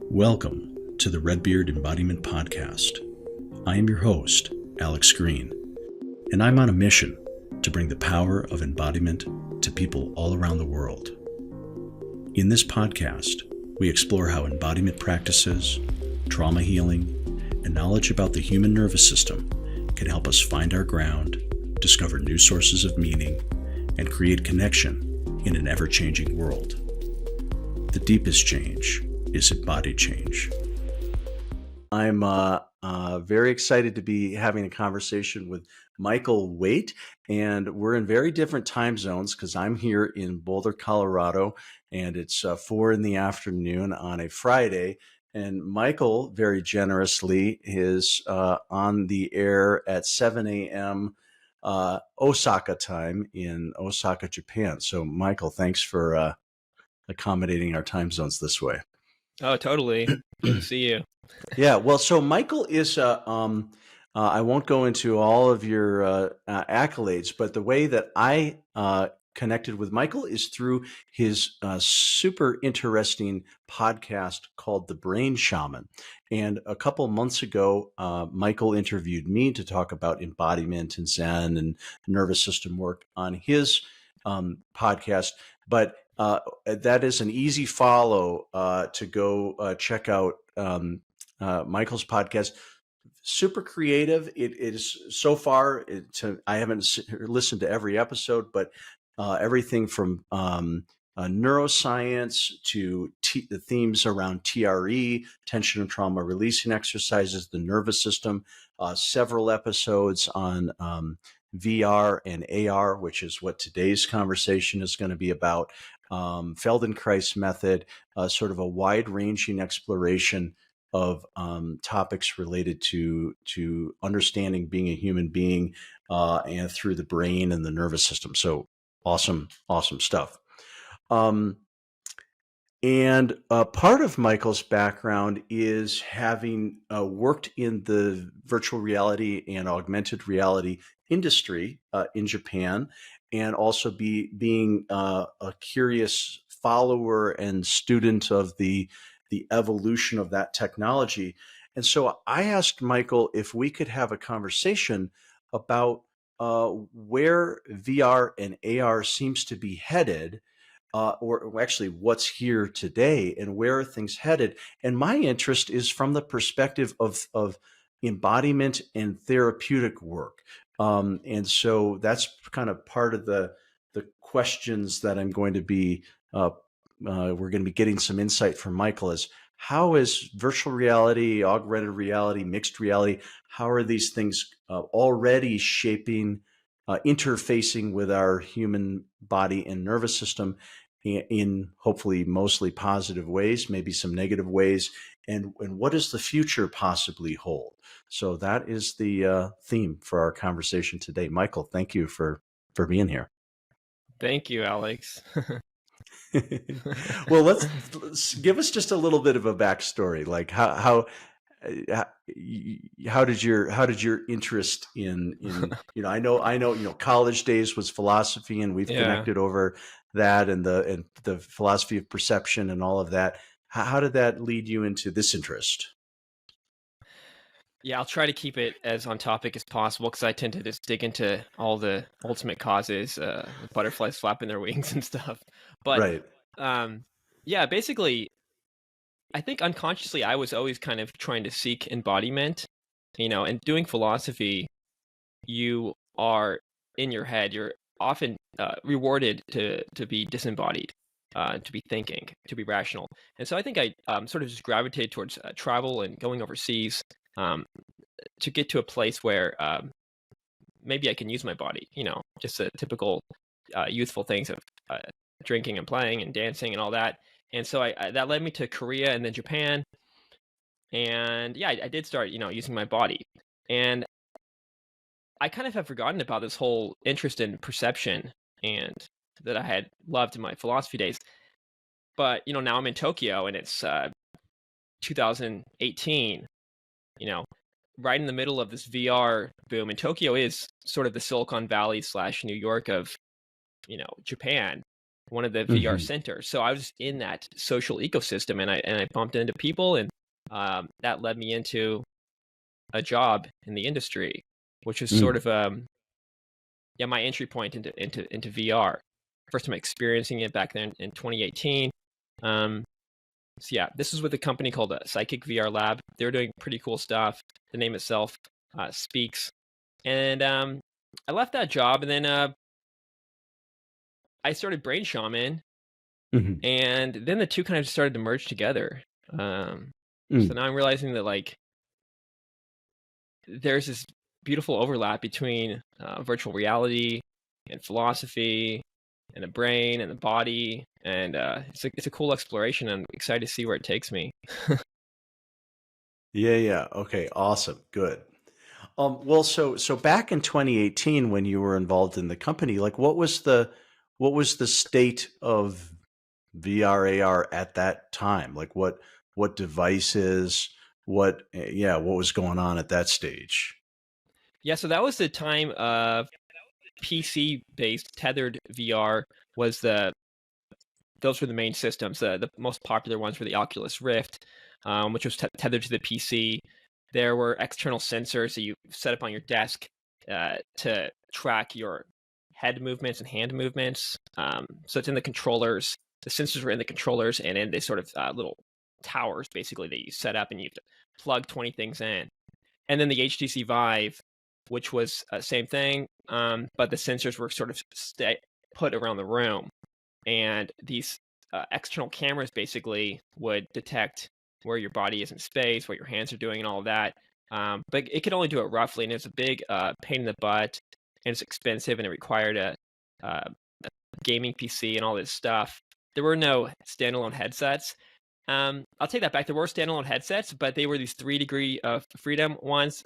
Welcome to the Red Beard Embodiment Podcast. I am your host, Alex Greene, and I'm on a mission to bring the power of embodiment to people all around the world. In this podcast, we explore how embodiment practices, trauma healing, and knowledge about the human nervous system can help us find our ground, discover new sources of meaning, and create connection in an ever-changing world. The deepest change is embodied change. I'm very excited to be having a conversation with Michael Waite, and we're in very different time zones because I'm here in Boulder, Colorado, and it's 4 p.m. on a Friday. And Michael, very generously, is on the air at 7 a.m. Osaka time in Osaka, Japan. So, Michael, thanks for accommodating our time zones this way. Oh, totally. Good to see you. Yeah, well, so Michael is, I won't go into all of your accolades, but the way that I connected with Michael is through his super interesting podcast called The Brain Shaman. And a couple months ago, Michael interviewed me to talk about embodiment and Zen and nervous system work on his podcast. But that is an easy follow to go check out Michael's podcast. Super creative. It is so far. I haven't listened to every episode, but everything from neuroscience to the themes around TRE, tension and trauma releasing exercises, the nervous system, several episodes on VR and AR, which is what today's conversation is going to be about. Feldenkrais method, sort of a wide-ranging exploration of topics related to understanding being a human being and through the brain and the nervous system. So awesome stuff. And part of Michael's background is having worked in the virtual reality and augmented reality industry in Japan, and also being a curious follower and student of the evolution of that technology. And so I asked Michael if we could have a conversation about where VR and AR seems to be headed, or actually what's here today and where are things headed. And my interest is from the perspective of embodiment and therapeutic work. And so that's kind of part of the questions that I'm going to be, we're going to be getting some insight from Michael is how is virtual reality, augmented reality, mixed reality, how are these things already shaping, interfacing with our human body and nervous system in hopefully mostly positive ways, maybe some negative ways, and what does the future possibly hold? So that is the theme for our conversation today. Michael, thank you for being here. Thank you, Alex. Well, let's give us just a little bit of a backstory. Like how did your interest in I know college days was philosophy, and we've connected over that, and the philosophy of perception and all of that. How did that lead you into this interest? Yeah, I'll try to keep it as on topic as possible because I tend to just dig into all the ultimate causes, butterflies flapping their wings and stuff. But right. Yeah, basically, I think unconsciously I was always kind of trying to seek embodiment, and doing philosophy, you are in your head, you're often rewarded to be disembodied, to be thinking, to be rational. And so I think I sort of just gravitated towards travel and going overseas to get to a place where maybe I can use my body, just the typical youthful things of drinking and playing and dancing and all that. And so that led me to Korea and then Japan. And yeah, I did start, using my body. And I kind of have forgotten about this whole interest in perception and that I had loved in my philosophy days. But, now I'm in Tokyo and it's 2018, right in the middle of this VR boom. And Tokyo is sort of the Silicon Valley / New York of, Japan. one of the VR Hmm. centers. So I was in that social ecosystem, and I bumped into people, and that led me into a job in the industry, which was sort Mm. of my entry point into VR. First time experiencing it back then in 2018. Um, so yeah, this is with a company called Psychic VR Lab. They're doing pretty cool stuff. The name itself speaks. And I left that job, and then I started Brain Shaman, Hmm. and then the two kind of started to merge together. Um, so Mm. now I'm realizing that like there's this beautiful overlap between virtual reality and philosophy and the brain and the body, and it's a cool exploration. I'm excited to see where it takes me. Yeah, yeah. Okay, awesome. Good. Well, so back in 2018 when you were involved in the company, like what was the state of VR AR at that time? Like what devices, what was going on at that stage? Yeah, so that was the time of PC based tethered VR was the those were the main systems. The most popular ones were the Oculus Rift, which was tethered to the PC. There were external sensors that you set up on your desk to track your head movements and hand movements. So it's in the controllers. The sensors were in the controllers, and in they sort of little towers, basically, that you set up, and you have to plug 20 things in. And then the HTC Vive, which was same thing, but the sensors were sort of put around the room, and these external cameras basically would detect where your body is in space, what your hands are doing, and all of that. But it could only do it roughly, and it's a big pain in the butt, and it's expensive, and it required a gaming PC and all this stuff. There were no standalone headsets. I'll take that back. There were standalone headsets, but they were these 3 degree of freedom ones,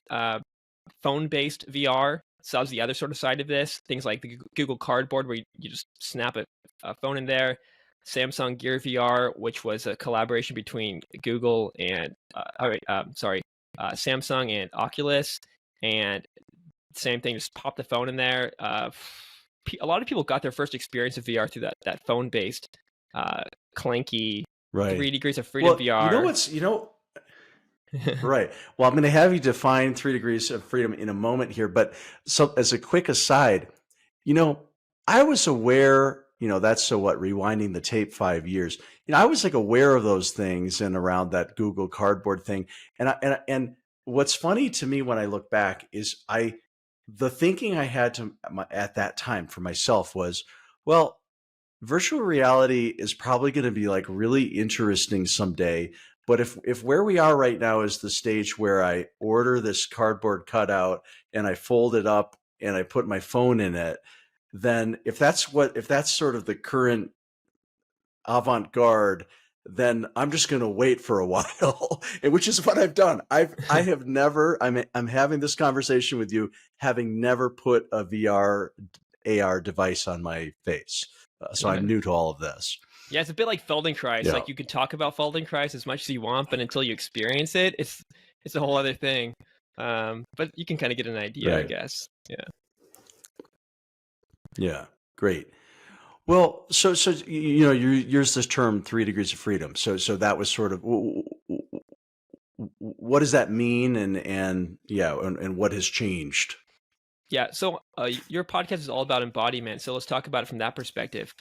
phone-based VR. So that was the other sort of side of this. Things like the Google Cardboard, where you just snap a phone in there. Samsung Gear VR, which was a collaboration between Google and Samsung and Oculus, and same thing, just pop the phone in there. A lot of people got their first experience of VR through that phone-based, clanky Right. 3 degrees of freedom Well, VR. right. Well, I'm going to have you define 3 degrees of freedom in a moment here, but so as a quick aside, you know, I was aware, that's so what, rewinding the tape 5 years. I was like aware of those things and around that Google Cardboard thing. And what's funny to me when I look back is the thinking I had at that time for myself was, well, virtual reality is probably going to be like really interesting someday. But if where we are right now is the stage where I order this cardboard cutout and I fold it up and I put my phone in it, then if that's sort of the current avant-garde, then I'm just going to wait for a while, which is what I've done. I have never. I'm having this conversation with you, having never put a VR AR device on my face, so I'm new to all of this. Yeah, it's a bit like Feldenkrais. Yeah. Like you can talk about Feldenkrais as much as you want, but until you experience it, it's a whole other thing. But you can kind of get an idea, I Right. guess. Yeah. Yeah. Great. Well, so you use this term 3 degrees of freedom. So that was sort of what does that mean, and what has changed? Yeah. So your podcast is all about embodiment. So let's talk about it from that perspective.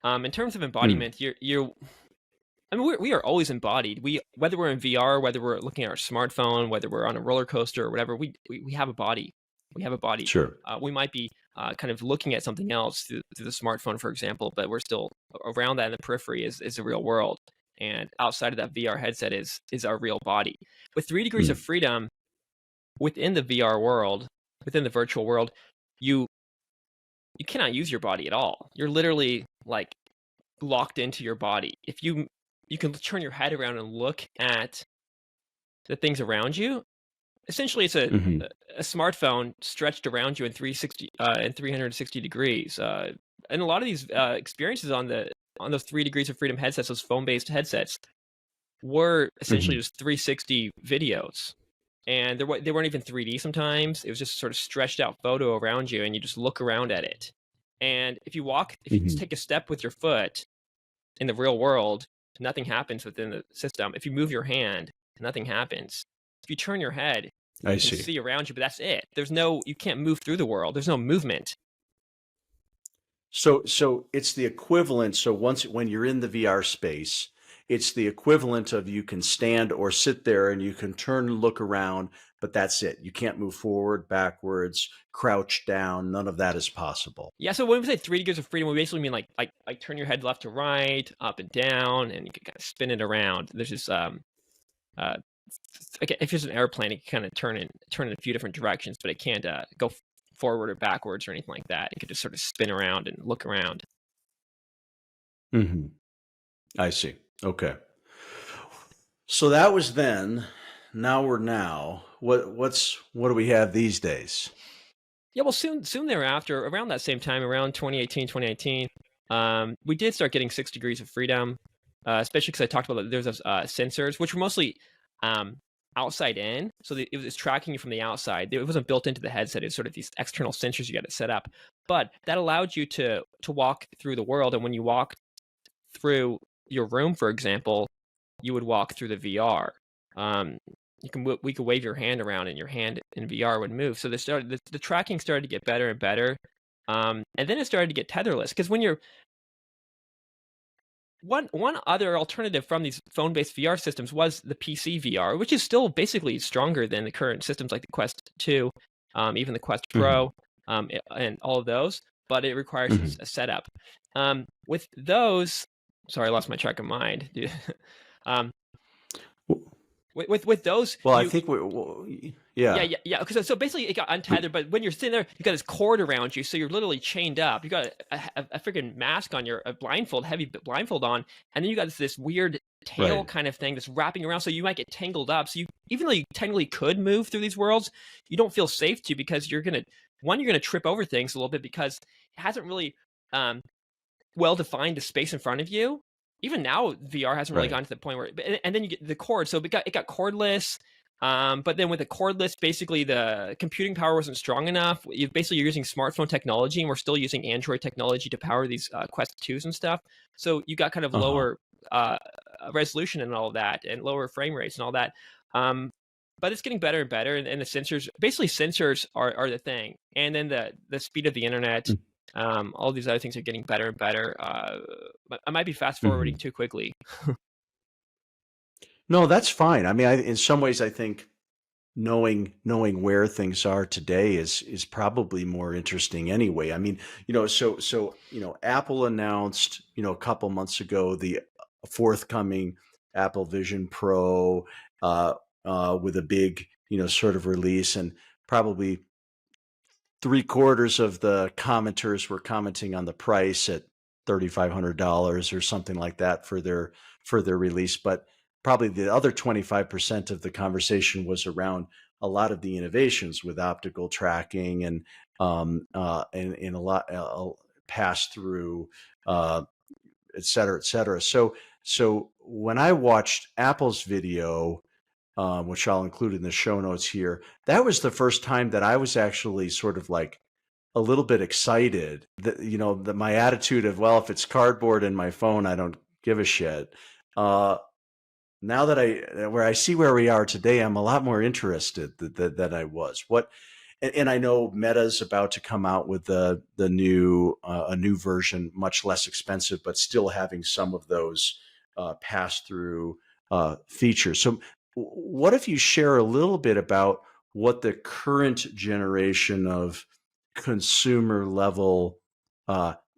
In terms of Hmm. embodiment, I mean, we are always embodied. Whether we're in VR, whether we're looking at our smartphone, whether we're on a roller coaster or whatever, we have a body. We have a body. Sure. We might be kind of looking at something else through the smartphone, for example, but we're still around that in the periphery is the real world, and outside of that VR headset is our real body. With 3 degrees Hmm. of freedom within the VR world, within the virtual world, you you cannot use your body at all. You're literally like locked into your body. If you can turn your head around and look at the things around you. Essentially, it's a Hmm. a smartphone stretched around you in 360 degrees. And a lot of these experiences on those 3 degrees of freedom headsets, those phone based headsets, were essentially Hmm. just 360 videos. And they weren't even 3D sometimes. It was just sort of stretched out photo around you, and you just look around at it. And if you just take a step with your foot in the real world, nothing happens within the system. If you move your hand, nothing happens. If you turn your head, I you can see. see around you, but that's it. You can't move through the world. There's no movement. So it's the equivalent. So when you're in the VR space, it's the equivalent of you can stand or sit there and you can turn and look around, but that's it. You can't move forward, backwards, crouch down. None of that is possible. Yeah, so when we say 3 degrees of freedom, we basically mean like turn your head left to right, up and down, and you can kind of spin it around. There's this like if it's an airplane, it can kind of turn in a few different directions, but it can't go forward or backwards or anything like that. It can just sort of spin around and look around. Hmm. I see. Okay. So that was then. Now we're now. What do we have these days? Yeah, well, soon thereafter, around that same time, around 2018, 2019, we did start getting 6 degrees of freedom, especially because I talked about there's those sensors, which were mostly outside in. So it was tracking you from the outside. It wasn't built into the headset. It's sort of these external sensors you got to set up. But that allowed you to walk through the world. And when you walk through your room, for example, you would walk through the VR. We could wave your hand around and your hand in VR would move. So the tracking started to get better and better. And then it started to get tetherless because when you're one other alternative from these phone-based VR systems was the PC VR, which is still basically stronger than the current systems like the Quest 2, even the Quest Pro, and all of those. But it requires a setup. With those, sorry, I lost my track of mind. With those, I think yeah. Yeah. Because so basically, it got untethered. But when you're sitting there, you got this cord around you, so you're literally chained up. You got a freaking mask on, a heavy blindfold on, and then you got this weird tail kind of thing that's wrapping around. So you might get tangled up. So even though you technically could move through these worlds, you don't feel safe to because you're gonna trip over things a little bit because it hasn't really well defined the space in front of you. Even now, VR hasn't really gotten to the point where, and then you get the cord. So it got cordless. But then with the cordless, basically the computing power wasn't strong enough. You're using smartphone technology, and we're still using Android technology to power these Quest 2s and stuff. So you got kind of lower resolution and all of that, and lower frame rates and all that. But it's getting better and better, and the sensors are the thing. And then the speed of the internet. All these other things are getting better and better. But I might be fast forwarding too quickly. No, that's fine. I mean, in some ways, I think knowing where things are today is probably more interesting anyway. I mean, so Apple announced, a couple months ago the forthcoming Apple Vision Pro with a big, sort of release, and probably 3/4 of the commenters were commenting on the price at $3,500 or something like that for their release. But probably the other 25% of the conversation was around a lot of the innovations with optical tracking and a lot pass through, et cetera, et cetera. So when I watched Apple's video, which I'll include in the show notes here, that was the first time that I was actually sort of like a little bit excited that, that my attitude of, well, if it's cardboard in my phone, I don't give a shit. Now that I see where we are today, I'm a lot more interested than I was. And I know Meta's about to come out with a new version, much less expensive, but still having some of those pass through features. So what if you share a little bit about what the current generation of consumer level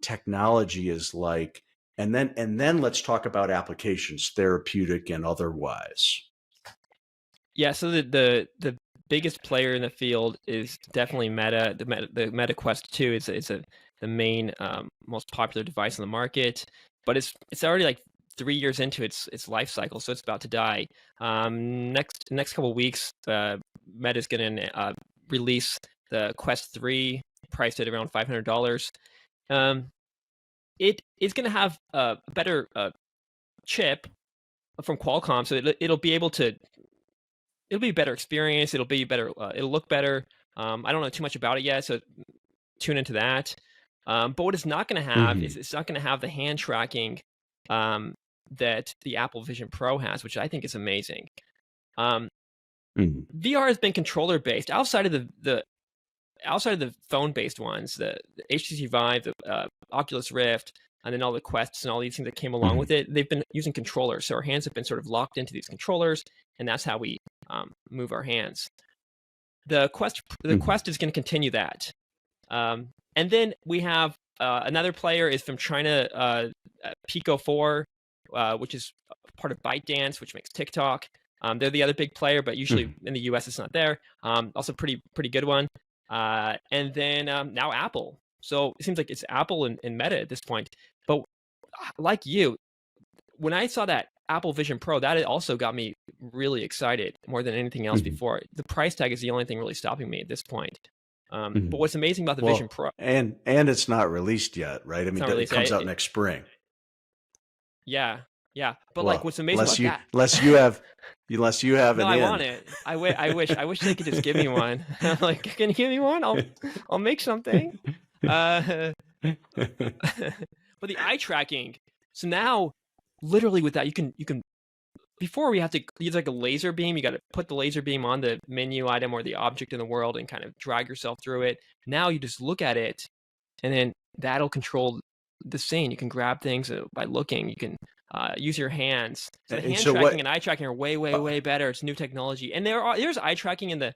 technology is like, and then let's talk about applications, therapeutic and otherwise. Yeah, so the biggest player in the field is definitely Meta. The Meta Quest 2 is the main most popular device on the market, but it's already like 3 years into its life cycle, so it's about to die. Next couple of weeks, Meta's going to release the Quest 3, priced at around $500. It is going to have a better chip from Qualcomm, so it'll be able to. It'll be a better experience. It'll be better. It'll look better. I don't know too much about it yet, so tune into that. But what it's not going to have is Mhm. it's not going to have the hand tracking um, that the Apple Vision Pro has, which I think is amazing. Um, Mhm. VR has been controller based outside of the phone based ones, the HTC Vive, the Oculus Rift, and then all the Quests and all these things that came along with Mhm. it. They've been using controllers, so our hands have been sort of locked into these controllers, and that's how we move our hands. The Mhm. Quest is going to continue that. And then we have another player is from China, Pico 4, which is part of ByteDance, which makes TikTok. They're the other big player, but usually Mhm. in the US it's not there. Also pretty good one. And then now Apple. So it seems like it's Apple and Meta at this point. But like you, when I saw that Apple Vision Pro, that also got me really excited more than anything else Mhm. before. The price tag is the only thing really stopping me at this point. But Mhm. what's amazing about the Vision Well, Pro, and it's not released yet, right? I it's mean, not it released. comes out next spring. Yeah, yeah. But like, Well, what's amazing about that? unless you have No, an I want in. it. I wish they could just give me one. I'm like, can you give me one? I'll make something. Uh, but the eye tracking. So now, literally with that, you can. Before we have to use like a laser beam. You got to put the laser beam on the menu item or the object in the world and kind of drag yourself through it. Now you just look at it, and then that'll control the scene. You can grab things by looking. You can use your hands. So the And hand so tracking and what? eye tracking are way, way, Uh, way better. It's new technology, and there's eye tracking in the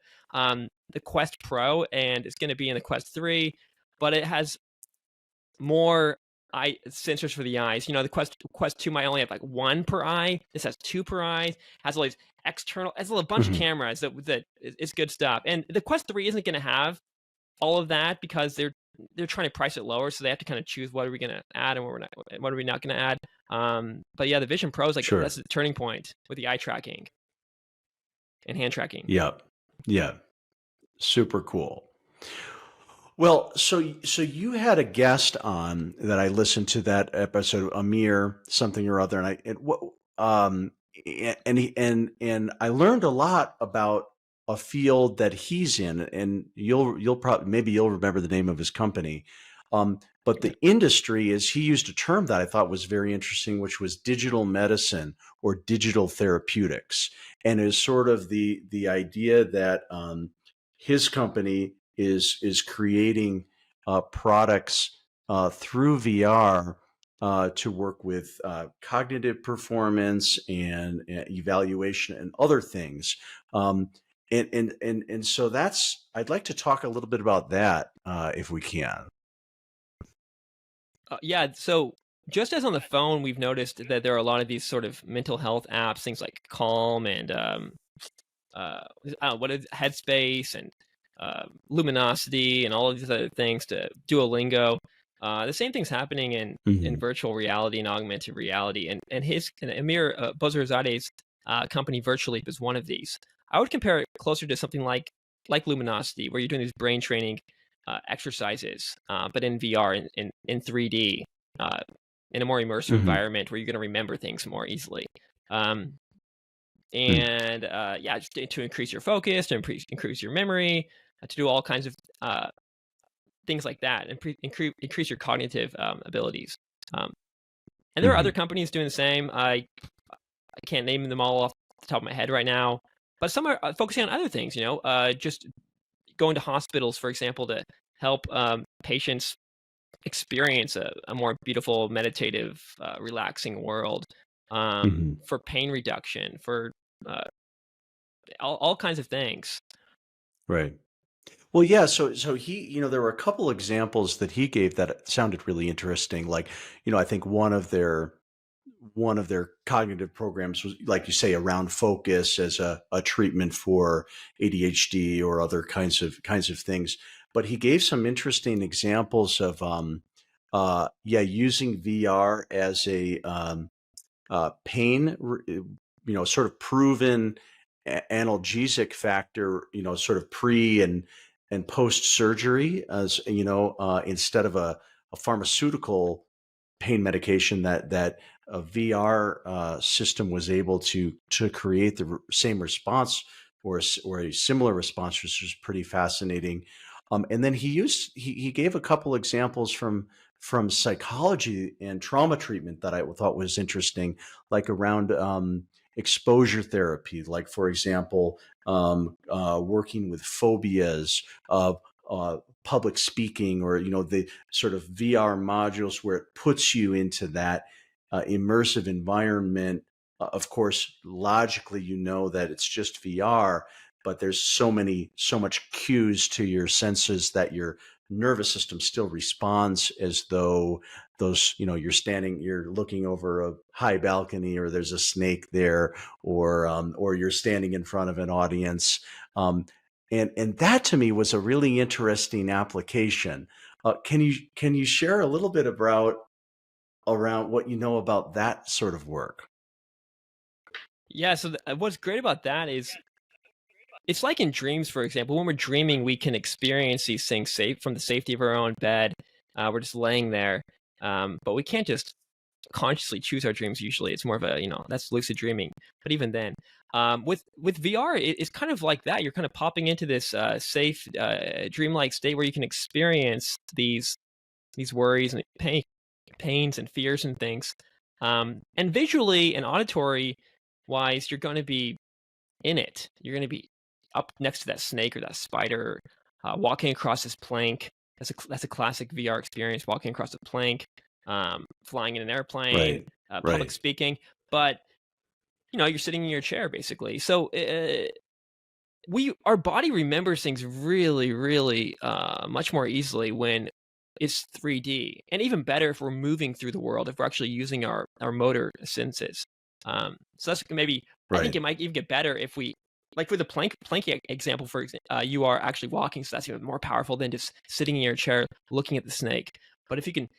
Quest Pro, and it's going to be in the Quest 3, but it has more eye sensors for the eyes. You know, the Quest 2 might only have like one per eye. This has two per eye. Has all these external. Has a bunch of mhm. cameras that it's good stuff. And the Quest 3 isn't going to have all of that because they're trying to price it lower, so they have to kind of choose what are we going to add and what are we not going to add. But yeah, the Vision Pro is like that's Sure. the turning point with the eye tracking and hand tracking. Yep. Yeah. Super cool. Well, so you had a guest on that I listened to that episode, Amir something or other, and um and I learned a lot about a field that he's in, and you'll probably maybe you'll remember the name of his company. But the industry is he used a term that I thought was very interesting, which was digital medicine or digital therapeutics, and is sort of the idea that his company is creating products through VR to work with cognitive performance and evaluation and other things. And so that's I'd like to talk a little bit about that if we can. Yeah, so just as on the phone, we've noticed that there are a lot of these sort of mental health apps, things like Calm and I don't know, what is Headspace and Luminosity and all of these other things to Duolingo. The same thing's happening in Mhm. virtual reality and augmented reality, and Amir Bozorzade's company Virtual Leap is one of these. I would compare it closer to something like Luminosity, where you're doing these brain training exercises, but in VR in 3D, uh, in a more immersive Mhm. environment where you're going to remember things more easily. Um, Mm. and yeah, just to increase your focus, to increase your memory, to do all kinds of things like that, and increase your cognitive abilities. Um, and there are other Mhm. companies doing the same. I can't name them all off the top of my head right now, but some are focusing on other things. You know, just going to hospitals, for example, to help patients experience a more beautiful, meditative, relaxing world, Mhm. for pain reduction, for uh, all kinds of things. Right. Well, yeah. So he, there were a couple examples that he gave that sounded really interesting. Like, I think one of their cognitive programs was, like you say, around focus as a treatment for ADHD or other kinds of things. But he gave some interesting examples of, yeah, using VR as a pain, sort of proven analgesic factor, sort of pre and post surgery, as instead of a pharmaceutical pain medication that a VR system was able to create the same response or a similar response, which was pretty fascinating. And then he gave a couple examples from psychology and trauma treatment that I thought was interesting, like around exposure therapy, like for example, working with phobias of public speaking, or the sort of VR modules where it puts you into that immersive environment. Of course, logically, that it's just VR, but there's so much cues to your senses that your nervous system still responds as though those, you're looking over a high balcony, or there's a snake there, or you're standing in front of an audience. And that to me was a really interesting application. Can you share a little bit around what you know about that sort of work? Yeah, so what's great about that is it's like in dreams, for example. When we're dreaming, we can experience these things safe from the safety of our own bed. We're just laying there, but we can't just consciously choose our dreams. Usually, it's more of a that's lucid dreaming. But even then, with VR, it's kind of like that. You're kind of popping into this safe, dreamlike state where you can experience these worries and pains and fears and things. And visually and auditory wise, you're going to be in it. You're going to be up next to that snake or that spider, walking across this plank. That's a classic VR experience. Walking across a plank, flying in an airplane, Right, public right, speaking. But you're sitting in your chair basically. So our body remembers things really, really much more easily when it's 3D, and even better if we're moving through the world, if we're actually using our motor senses. So that's maybe I think right. it might even get better if we, like for the planking example, for example, you are actually walking, so that's even more powerful than just sitting in your chair looking at the snake. But if we can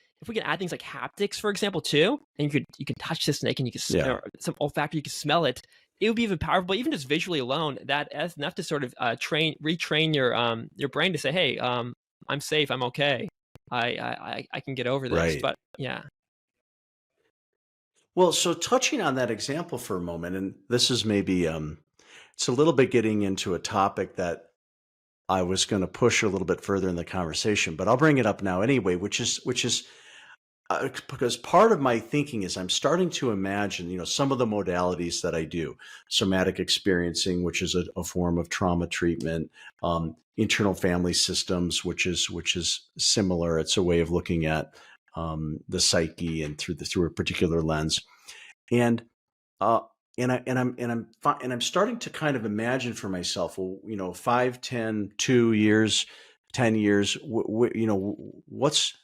add things like haptics, for example, too, and you can touch the snake and you can Yeah. or some olfactory, you can smell it. It would be even powerful. But even just visually alone, that's enough to sort of retrain your brain to say, hey, I'm safe, I'm okay. I can get over this. Right. But yeah. Well, so touching on that example for a moment, and this is maybe it's a little bit getting into a topic that I was going to push a little bit further in the conversation, but I'll bring it up now anyway, which is because part of my thinking is I'm starting to imagine, some of the modalities that I do, somatic experiencing, which is a form of trauma treatment, internal family systems, which is similar. It's a way of looking at the psyche and through a particular lens, and uh, and I'm starting to kind of imagine for myself, well, 5, 10, 2 years, 10 years, what's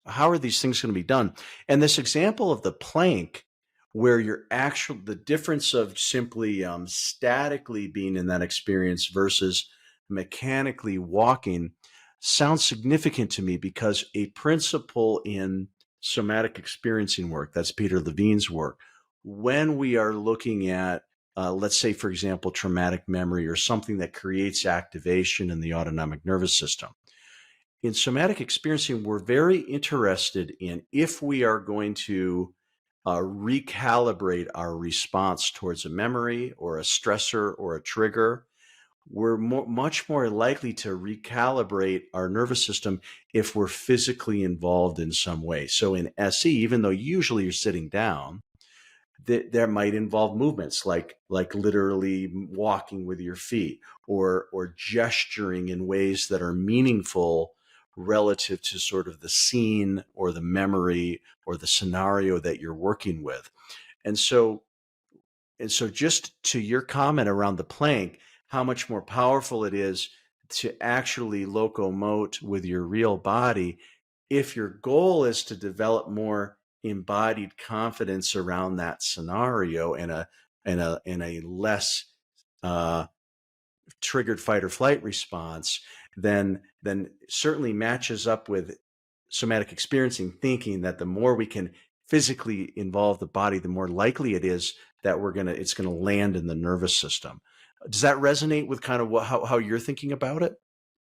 how are these things going to be done? And this example of the plank, where the difference of simply statically being in that experience versus mechanically walking sounds significant to me, because a principle in somatic experiencing work, that's Peter Levine's work, when we are looking at, let's say, for example, traumatic memory or something that creates activation in the autonomic nervous system, in somatic experiencing, we're very interested in if we are going to recalibrate our response towards a memory or a stressor or a trigger. We're much more likely to recalibrate our nervous system if we're physically involved in some way. So in SE, even though usually you're sitting down, that might involve movements like literally walking with your feet, or gesturing in ways that are meaningful relative to sort of the scene or the memory or the scenario that you're working with. And so just to your comment around the plank, how much more powerful it is to actually locomote with your real body, if your goal is to develop more embodied confidence around that scenario, and a less uh, triggered fight or flight response, then certainly matches up with somatic experiencing thinking, that the more we can physically involve the body, the more likely it is that it's gonna land in the nervous system. Does that resonate with kind of how you're thinking about it?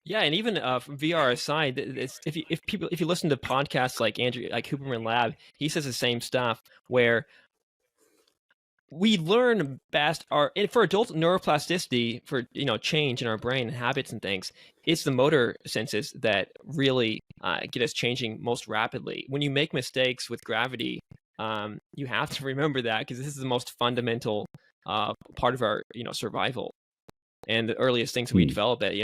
Yeah, and even from VR aside, if you listen to podcasts like Andrew, like Huberman Lab, he says the same stuff where we learn best for adult neuroplasticity, for change in our brain and habits and things. It's the motor senses that really get us changing most rapidly. When you make mistakes with gravity, you have to remember that, because this is the most fundamental part of our survival. And the earliest things we develop that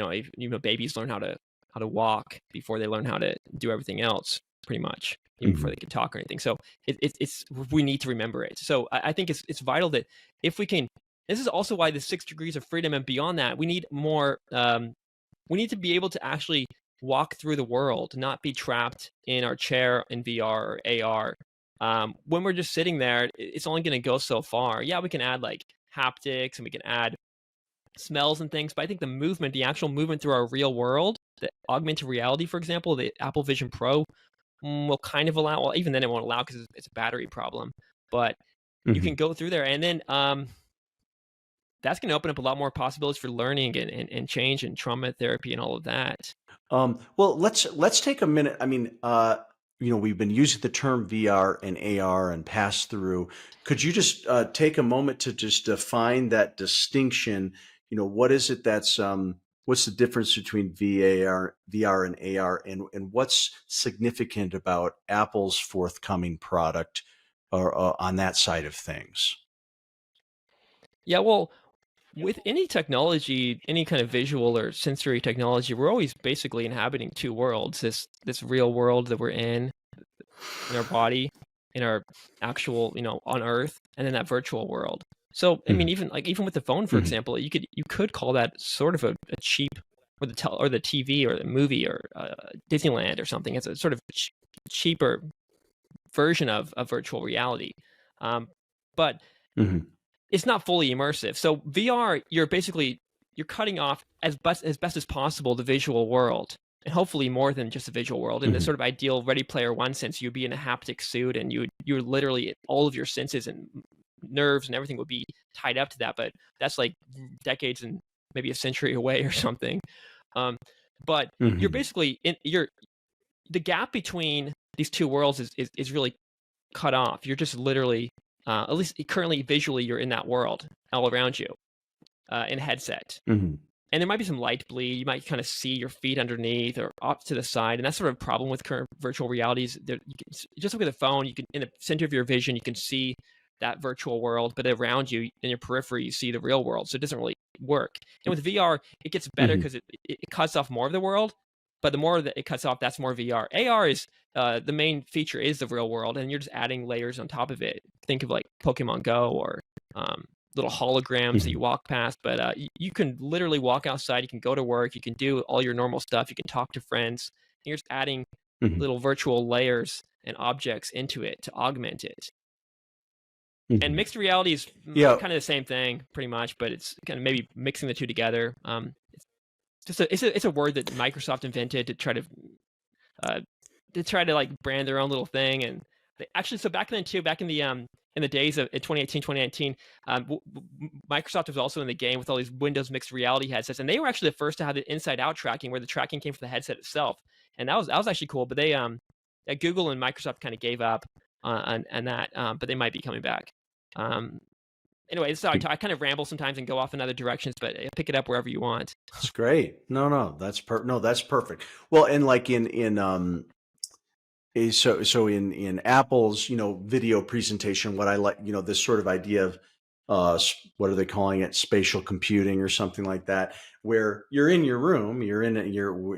babies learn how to walk before they learn how to do everything else, pretty much, even before they can talk or anything. So it's we need to remember it. So I think it's vital that if we can. This is also why the 6 degrees of freedom, and beyond that, we need more. We need to be able to actually walk through the world, not be trapped in our chair in VR or AR. When we're just sitting there, it's only going to go so far. Yeah, we can add like haptics and we can add smells and things, but I think the actual movement through our real world, the augmented reality, for example, the Apple Vision Pro will kind of allow. Well, even then it won't allow, because it's a battery problem. But you can go through there, and then that's going to open up a lot more possibilities for learning and change and trauma therapy and all of that. Well, let's take a minute. I mean, we've been using the term VR and AR and pass through. Could you just take a moment to just define that distinction? What is it that's what's the difference between VR and AR, and what's significant about Apple's forthcoming product or on that side of things? Yeah, well, with any technology, any kind of visual or sensory technology, we're always basically inhabiting two worlds. This real world that we're in our body, in our actual, on Earth, and then that virtual world. So, I mean, even with the phone, for example, you could call that sort of a cheap, or the TV or the movie or Disneyland or something. It's a sort of cheaper version of virtual reality. But it's not fully immersive. So VR, you're cutting off as best as possible the visual world, and hopefully more than just a visual world. In the sort of ideal Ready Player One sense, you'd be in a haptic suit, and you're literally, all of your senses and nerves and everything would be tied up to that. But that's like decades and maybe a century away or something. But you're basically the gap between these two worlds is really cut off. You're just literally, at least currently visually, you're in that world all around you in a headset. And there might be some light bleed. You might kind of see your feet underneath or off to the side. And that's sort of a problem with current virtual realities. You just look at the phone, you can, in the center of your vision, you can see that virtual world, but around you in your periphery, you see the real world. So it doesn't really work. And with VR, it gets better because it cuts off more of the world. But the more that it cuts off, that's more VR. AR is the main feature is the real world, and you're just adding layers on top of it. Think of like Pokemon Go or little holograms that you walk past. But you can literally walk outside. You can go to work. You can do all your normal stuff. You can talk to friends. And you're just adding little virtual layers and objects into it to augment it. And mixed reality is kind of the same thing, pretty much, but it's kind of maybe mixing the two together. It's a word that Microsoft invented to try to like brand their own little thing. And so back then too, back in the days of 2018, 2019, Microsoft was also in the game with all these Windows mixed reality headsets, and they were actually the first to have the inside out tracking, where the tracking came from the headset itself, and that was actually cool. But they Google and Microsoft kind of gave up on that, but they might be coming back. Anyway, sorry, I kind of ramble sometimes and go off in other directions, but pick it up wherever you want. That's great. No, that's that's perfect. Well, and like in Apple's, video presentation, what I like, this sort of idea of what are they calling it? Spatial computing or something like that, where you're in your room,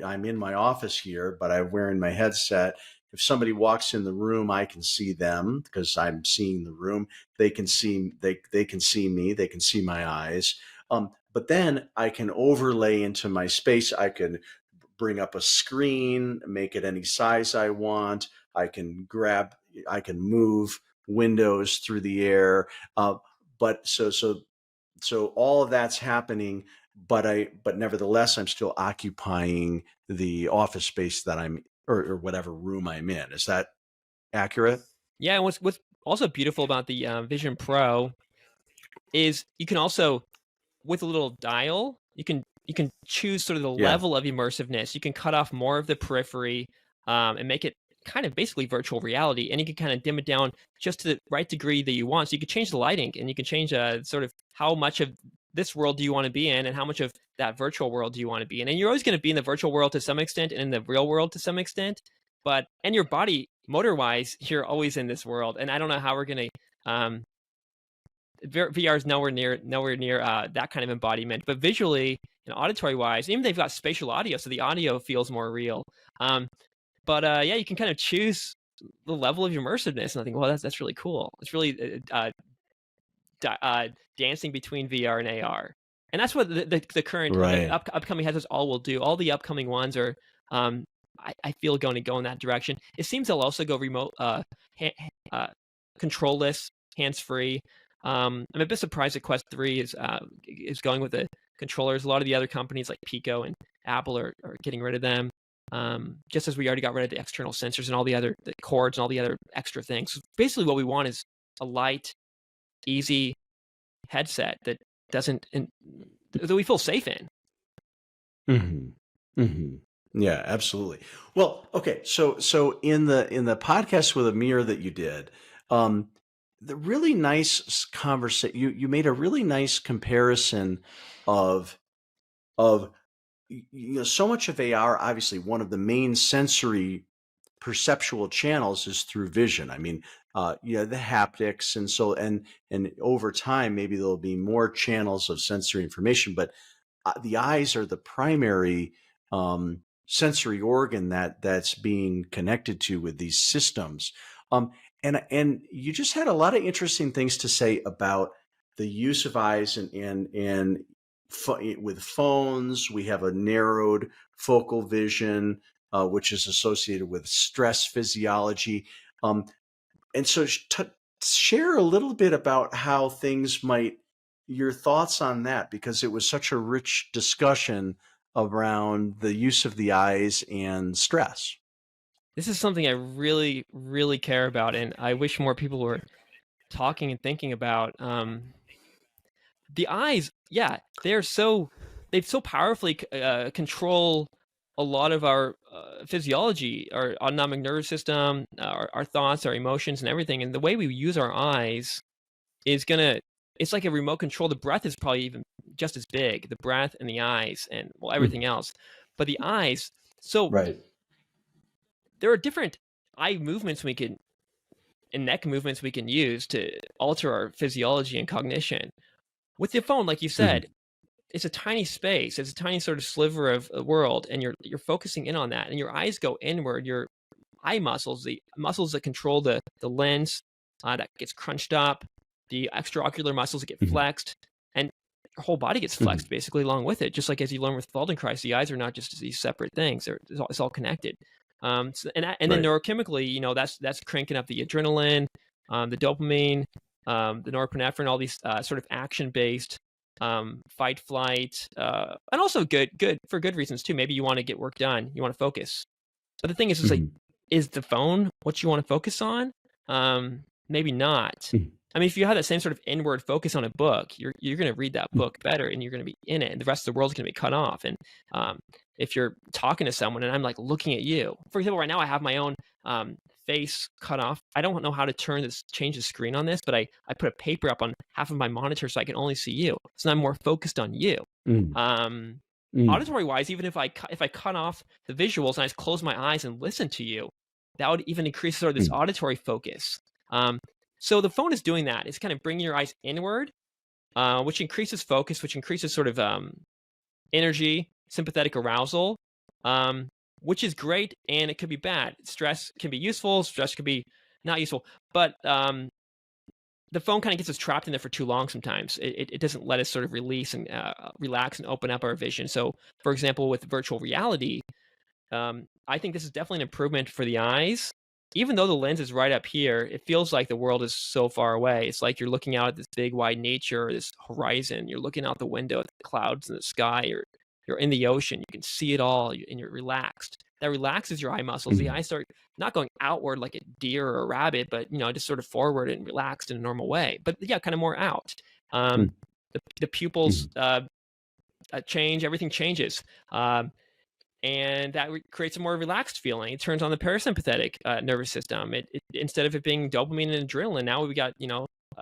I'm in my office here, but I'm wearing my headset. If somebody walks in the room, I can see them because I'm seeing the room. They can see they can see me. They can see my eyes. But then I can overlay into my space. I can bring up a screen, make it any size I want. I can move windows through the air. But so all of that's happening. But nevertheless, I'm still occupying the office space that I'm or whatever room I'm in. Is that accurate? Yeah, and what's also beautiful about the Vision Pro is you can also, with a little dial, you can choose sort of the level of immersiveness. You can cut off more of the periphery and make it kind of basically virtual reality, and you can kind of dim it down just to the right degree that you want. So you can change the lighting, and you can change sort of how much of this world do you want to be in, and how much of that virtual world do you want to be in. And you're always going to be in the virtual world to some extent, and in the real world to some extent. And your body, motor wise, you're always in this world. And I don't know how we're going to. VR is nowhere near that kind of embodiment, but visually and auditory wise, even they've got spatial audio, so the audio feels more real. Yeah, you can kind of choose the level of immersiveness, and I think, well, that's really cool. It's really dancing between VR and AR, and that's what the current Right. upcoming headsets all will do. All the upcoming ones are, I feel, going to go in that direction. It seems they'll also go remote, controlless, hands free. I'm a bit surprised that Quest 3 is going with the controllers. A lot of the other companies like Pico and Apple are getting rid of them. Just as we already got rid of the external sensors and all the cords and all the other extra things. So basically what we want is a light, easy headset that that we feel safe in. Mm-hmm. Mm-hmm. Yeah, absolutely. Well, okay. So in the podcast with Amir that you did, the really nice conversation, you made a really nice comparison of so much of AR, obviously one of the main sensory perceptual channels is through vision. I mean, the haptics, and over time, maybe there'll be more channels of sensory information, but the eyes are the primary sensory organ that's being connected to with these systems. And you just had a lot of interesting things to say about the use of eyes and with phones. We have a narrowed focal vision, which is associated with stress physiology. And so share a little bit about how things your thoughts on that, because it was such a rich discussion around the use of the eyes and stress. This is something I really, really care about, and I wish more people were talking and thinking about. The eyes, yeah, they've so powerfully control a lot of our physiology, our autonomic nervous system, our thoughts, our emotions, and everything. And the way we use our eyes it's like a remote control. The breath is probably even just as big, the breath and the eyes and everything else. But the eyes, so Right. there are different eye movements and neck movements we can use to alter our physiology and cognition. With the phone, like you said, it's a tiny space. It's a tiny sort of sliver of the world, and you're focusing in on that, and your eyes go inward. Your eye muscles, the muscles that control the lens, that gets crunched up, the extraocular muscles that get flexed, and your whole body gets flexed basically along with it. Just like as you learn with Feldenkrais, the eyes are not just these separate things; it's all connected. Then neurochemically, that's cranking up the adrenaline, the dopamine, the norepinephrine, all these sort of action-based fight, flight, and also good for good reasons too. Maybe you want to get work done, you want to focus. But the thing is, like, is the phone what you want to focus on? Maybe not. I mean, if you have that same sort of inward focus on a book, you're going to read that book better, and you're going to be in it, and the rest of the world's going to be cut off. And if you're talking to someone and I'm like looking at you, for example, right now I have my own face cut off. I don't know how to change the screen on this, but I put a paper up on half of my monitor so I can only see you. So I'm more focused on you. Auditory wise, even if I cut off the visuals and I just close my eyes and listen to you, that would even increase sort of this auditory focus. So the phone is doing that. It's kind of bringing your eyes inward, which increases focus, which increases sort of energy, sympathetic arousal, which is great, and it could be bad. Stress can be useful. Stress can be not useful. But the phone kind of gets us trapped in there for too long sometimes. It doesn't let us sort of release and relax and open up our vision. So, for example, with virtual reality, I think this is definitely an improvement for the eyes. Even though the lens is right up here, it feels like the world is so far away. It's like you're looking out at this big, wide nature, this horizon. You're looking out the window at the clouds in the sky, or you're in the ocean. You can see it all, and you're relaxed. That relaxes your eye muscles. The eyes start not going outward like a deer or a rabbit, but just sort of forward and relaxed in a normal way. But yeah, kind of more out. The pupils change. Everything changes. and that creates a more relaxed feeling. It turns on the parasympathetic nervous system. It instead of it being dopamine and adrenaline, now we got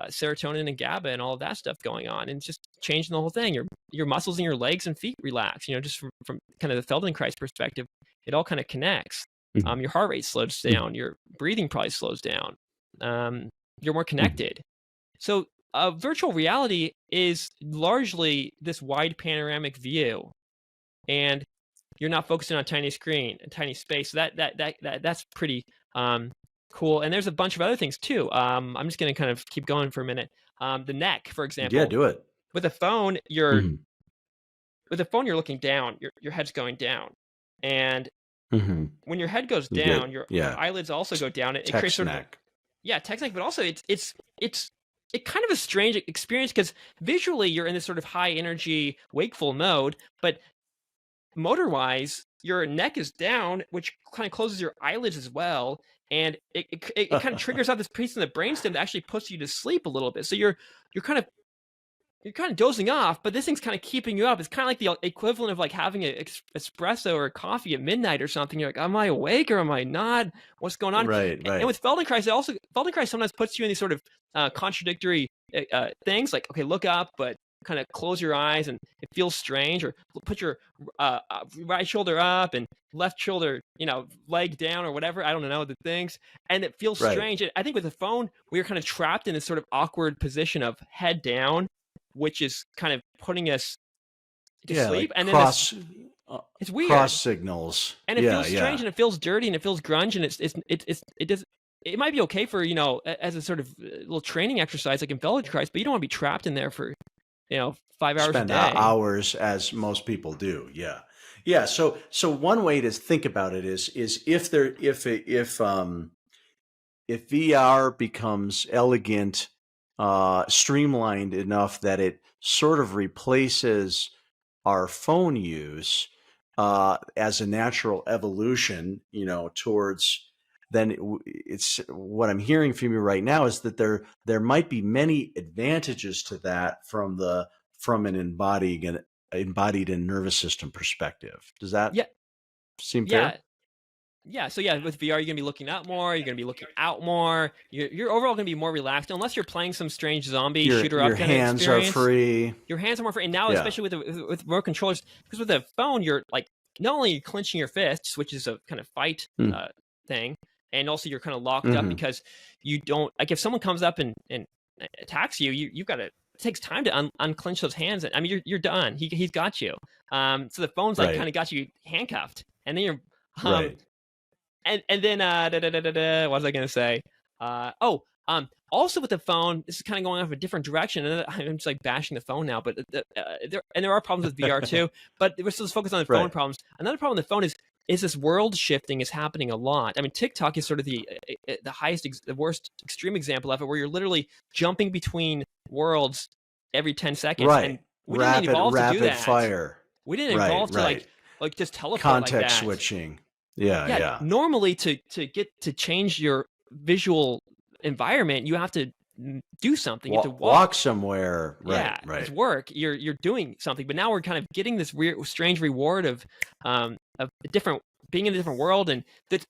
serotonin and GABA and all of that stuff going on, and it's just changing the whole thing. Your muscles in your legs and feet relax. Just from kind of the Feldenkrais perspective, it all kind of connects. Mhm. Your heart rate slows down. Your breathing probably slows down. You're more connected. So virtual reality is largely this wide panoramic view, and you're not focusing on a tiny screen, a tiny space. So that's pretty cool. And there's a bunch of other things too. I'm just going to kind of keep going for a minute. The neck, for example. Yeah, do it. With a phone, you're Mhm. looking down. Your head's going down, and Mhm. when your head goes You down, get your yeah, eyelids also go down. It creates text sort of neck. tech neck, but also it's kind of a strange experience because visually you're in this sort of high energy wakeful mode, but motor wise your neck is down, which kind of closes your eyelids as well, and it kind of triggers out this piece in the brainstem that actually puts you to sleep a little bit. So you're kind of dozing off, but this thing's kind of keeping you up. It's kind of like the equivalent of like having an espresso or a coffee at midnight or something. You're like, am I awake or am I not? What's going on? Right, And right. with Feldenkrais, Feldenkrais sometimes puts you in these sort of contradictory things, like, okay, look up, but kind of close your eyes and it feels strange, or put your right shoulder up and left shoulder, leg down or whatever. I don't know the things, and it feels Right. strange. I think with the phone, we are kind of trapped in this sort of awkward position of head down, which is kind of putting us to sleep. Like And then it's weird, cross signals. and it feels strange, Yeah. and it feels dirty, and it feels grunge, and it does. It might be okay for as a sort of little training exercise like in Feldenkrais, but you don't want to be trapped in there for 5 hours a Spend day. hours, as most people do. Yeah. Yeah. So one way to think about it is if VR becomes elegant, streamlined enough that it sort of replaces our phone use as a natural evolution, towards, then it's what I'm hearing from you right now is that there might be many advantages to that from an embodied and nervous system perspective. Does that Yeah, seem yeah. fair? Yeah, so with VR, you're gonna be looking up more. You're gonna be looking out more. You're overall gonna be more relaxed, unless you're playing some strange zombie shooter Your up kind of hands are experience. free. Your hands are more free, and now Yeah. especially with remote controllers, because with a phone, you're like not only clenching your fists, which is a kind of fight Mm. thing, and also you're kind of locked up Mm-hmm. because you don't like if someone comes up and attacks you, you've got to. It takes time to unclench those hands. I mean, you're done. He's got you. So the phone's like Right. kind of got you handcuffed, and then you're Right. and then what was I gonna say? Also with the phone, this is kind of going off a different direction, and I'm just like bashing the phone now. But there are problems with VR too. But we're still focused on the phone Right. problems. Another problem with the phone is this world shifting is happening a lot. I mean, TikTok is sort of the worst extreme example of it, where you're literally jumping between worlds every 10 seconds. Right. And we didn't evolve to do that. Fire. We didn't evolve to like just teleport Context like that. switching. Yeah. Normally, to get to change your visual environment, you have to do something. You have to walk somewhere. Right. It's work. You're doing something. But now we're kind of getting this weird, strange reward of being in a different world, and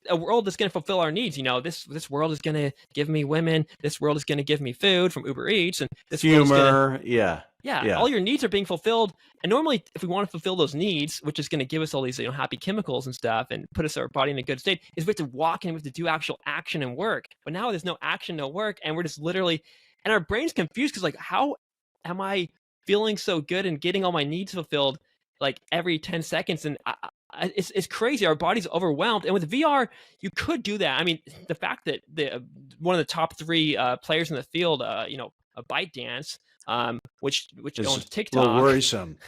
a world that's going to fulfill our needs. This world is going to give me women. This world is going to give me food from Uber Eats, and this humor. Yeah, all your needs are being fulfilled. And normally, if we want to fulfill those needs, which is going to give us all these happy chemicals and stuff and put our body in a good state, is we have to walk and we have to do actual action and work. But now there's no action, no work, and we're just literally, and our brain's confused because like, how am I feeling so good and getting all my needs fulfilled like every 10 seconds? And it's crazy. Our body's overwhelmed. And with VR, you could do that. I mean, the fact that one of the top 3 players in the field, a ByteDance, which owns TikTok. A little worrisome.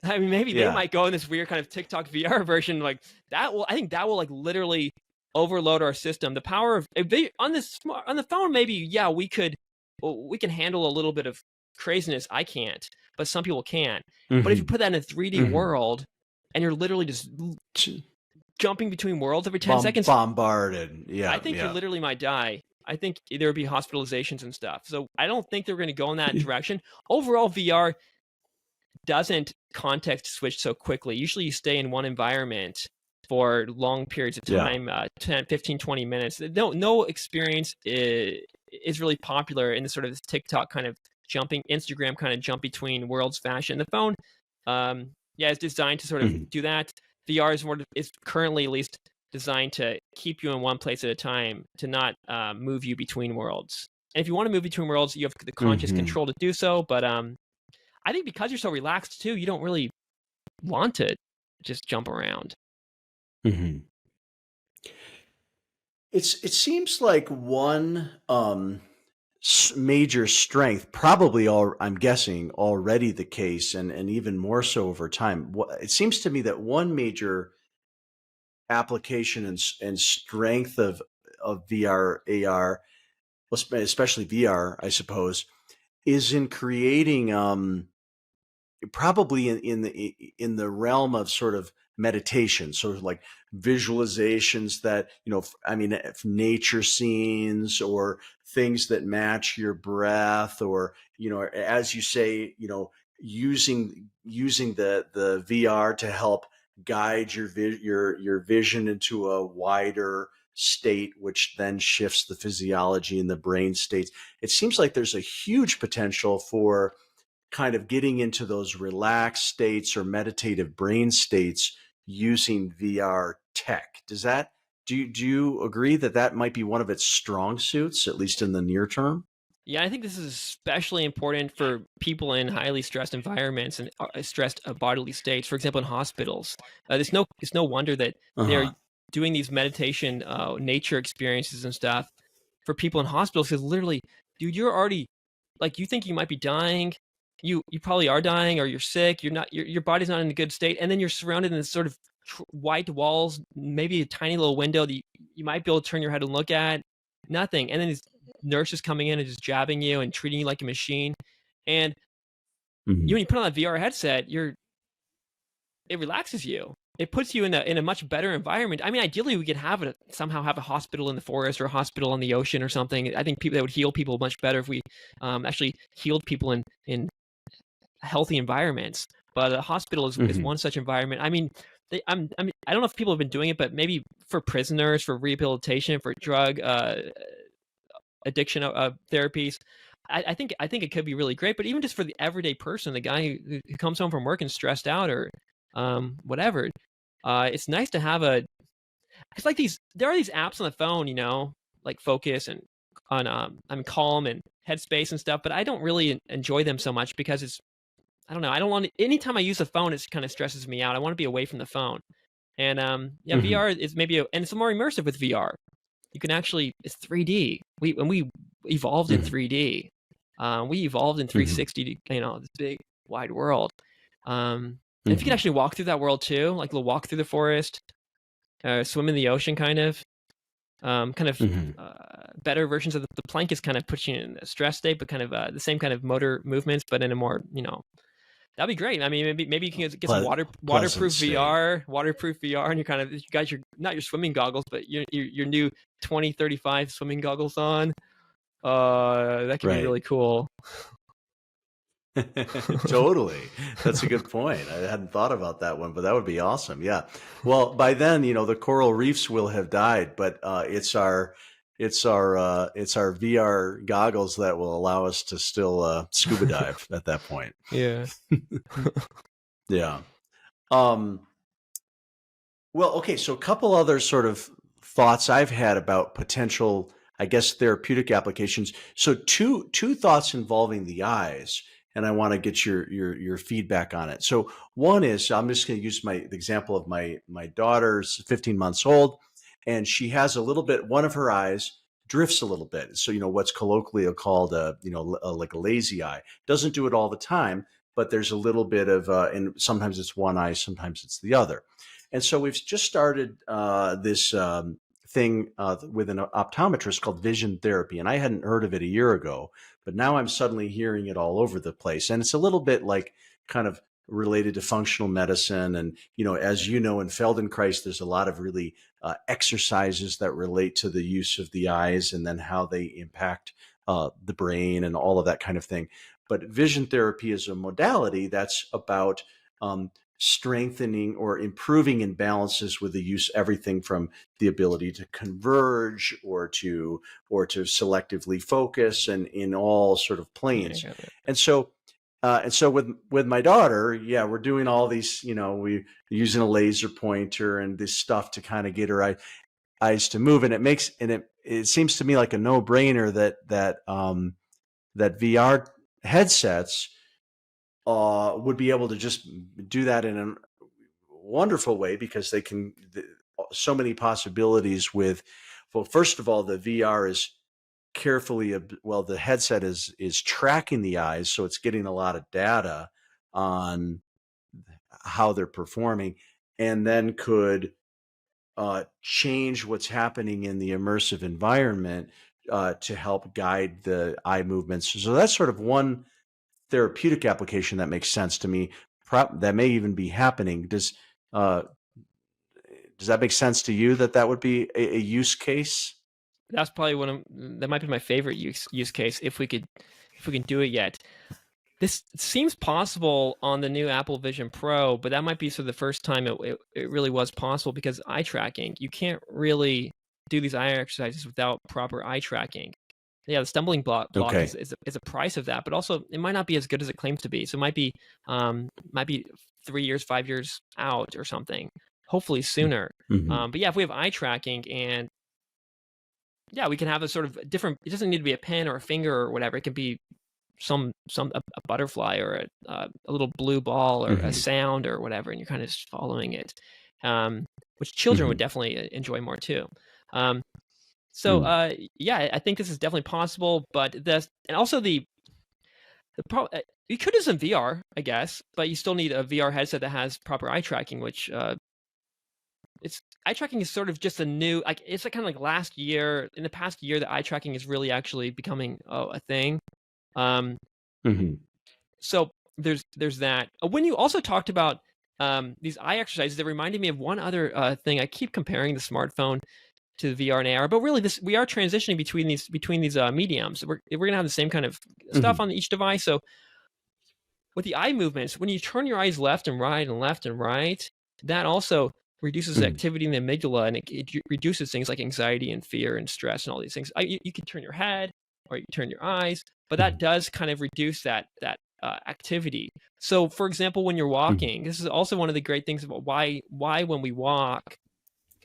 I mean, maybe they might go in this weird kind of TikTok VR version like that. I think that will like literally overload our system. The power of on the phone, maybe we can handle a little bit of craziness. I can't, but some people can. Mm-hmm. But if you put that in a 3D world, and you're literally just jumping between worlds every 10 seconds, bombarded. Yeah, I think you literally might die. I think there would be hospitalizations and stuff. So I don't think they're going to go in that direction. Overall, VR doesn't context switch so quickly. Usually you stay in one environment for long periods of Yeah. time, 10, 15, 20 minutes. No experience is really popular in the sort of this TikTok kind of jumping, Instagram kind of jump between worlds fashion. The phone, yeah, is designed to sort of do that. VR is currently at least designed to keep you in one place at a time, to not move you between worlds. And if you want to move between worlds, you have the conscious control to do so. But I think because you're so relaxed too, you don't really want to just jump around. Mm-hmm. It seems like one major strength, probably I'm guessing already the case, and even more so over time. It seems to me that one major application and strength of VR AR, especially VR, I suppose, is in creating probably in the realm of sort of meditation, sort of like visualizations that, I mean, if nature scenes or things that match your breath, or, as you say, using the VR to help guide your vision into a wider state, which then shifts the physiology and the brain states. It seems like there's a huge potential for kind of getting into those relaxed states or meditative brain states using VR tech. Do you agree that that might be one of its strong suits, at least in the near term? Yeah, I think this is especially important for people in highly stressed environments and stressed bodily states. For example, in hospitals, it's no wonder that they're Uh-huh. doing these meditation, nature experiences and stuff for people in hospitals. Because literally, dude, you're already like, you think you might be dying. You probably are dying, or you're sick. You're not. Your body's not in a good state, and then you're surrounded in this sort of white walls, maybe a tiny little window that you might be able to turn your head and look at. Nothing, and then these nurses coming in and just jabbing you and treating you like a machine. And when you put on that VR headset, it relaxes you. It puts you in a much better environment. I mean, ideally, we could somehow have a hospital in the forest or a hospital on the ocean or something. I think that would heal people much better if we actually healed people in healthy environments. But a hospital is one such environment. I mean, I don't know if people have been doing it, but maybe for prisoners, for rehabilitation, for drug addiction therapies, I think it could be really great. But even just for the everyday person, the guy who comes home from work and stressed out, or whatever, it's nice to have it's like there are these apps on the phone, like Focus and on Calm and Headspace and stuff, but I don't really enjoy them so much because I don't know. I don't want to, anytime I use the phone, it kind of stresses me out. I want to be away from the phone. And VR is maybe and it's more immersive with VR. You can actually, it's 3D. We evolved in 3D. We evolved in 360 to, this big wide world. And if you can actually walk through that world too, like we'll walk through the forest, swim in the ocean, better versions of the plank is kind of puts you in a stress state, but kind of the same kind of motor movements, but in a more, that'd be great. I mean, maybe you can get some waterproof VR, and you got your, not your swimming goggles, but your new 2035 swimming goggles on. That could be really cool. Totally. That's a good point. I hadn't thought about that one, but that would be awesome. Yeah. Well, by then, the coral reefs will have died, but it's our VR goggles that will allow us to still scuba dive at that point. Yeah. Yeah. Well, okay. So a couple other sort of thoughts I've had about potential, I guess, therapeutic applications. So two thoughts involving the eyes, and I want to get your feedback on it. So one is, I'm just going to use the example of my daughter's 15 months old, and she has a little bit, one of her eyes drifts a little bit. So, what's colloquially called like a lazy eye. Doesn't do it all the time, but there's a little bit of, and sometimes it's one eye, sometimes it's the other. And so we've just started this thing with an optometrist called vision therapy. And I hadn't heard of it a year ago, but now I'm suddenly hearing it all over the place. And it's a little bit like kind of related to functional medicine. And, as you know, in Feldenkrais, there's a lot of really exercises that relate to the use of the eyes and then how they impact the brain and all of that kind of thing. But vision therapy is a modality that's about strengthening or improving imbalances with the use, everything from the ability to converge or to selectively focus, and in all sort of planes. Yeah. And so with my daughter, yeah, we're doing all these, we're using a laser pointer and this stuff to kind of get her eyes to move, and it seems to me like a no-brainer that VR headsets would be able to just do that in a wonderful way, because they can so many possibilities with. Well, first of all, the VR is the headset is tracking the eyes, so it's getting a lot of data on how they're performing, and then could change what's happening in the immersive environment to help guide the eye movements. So that's sort of one therapeutic application that makes sense to me. That may even be happening. Does that make sense to you, that would be a use case? That's probably that might be my favorite use case if we can do it yet. This seems possible on the new Apple Vision Pro, but that might be sort of the first time it really was possible, because eye tracking, you can't really do these eye exercises without proper eye tracking. Yeah, the stumbling block Okay. is a price of that, but also it might not be as good as it claims to be. So it might be 3 years, 5 years out or something. Hopefully sooner. Mm-hmm. But yeah, if we have eye tracking, and yeah, we can have a sort of different. It doesn't need to be a pen or a finger or whatever. It can be a butterfly or a little blue ball or a sound or whatever, and you're kind of just following it, which children would definitely enjoy more too. Yeah, I think this is definitely possible, but you could do some VR, I guess, but you still need a VR headset that has proper eye tracking, which eye tracking is sort of just a new, it's like kind of like last year. In the past year, the eye tracking is really actually becoming a thing. So there's that. When you also talked about these eye exercises, it reminded me of one other thing. I keep comparing the smartphone to the VR and AR, but really we are transitioning between these mediums. We're gonna have the same kind of stuff on each device. So with the eye movements, when you turn your eyes left and right, that also reduces activity in the amygdala, and it reduces things like anxiety and fear and stress and all these things. You can turn your head or you can turn your eyes, but that does kind of reduce that activity. So, for example, when you're walking, this is also one of the great things about why when we walk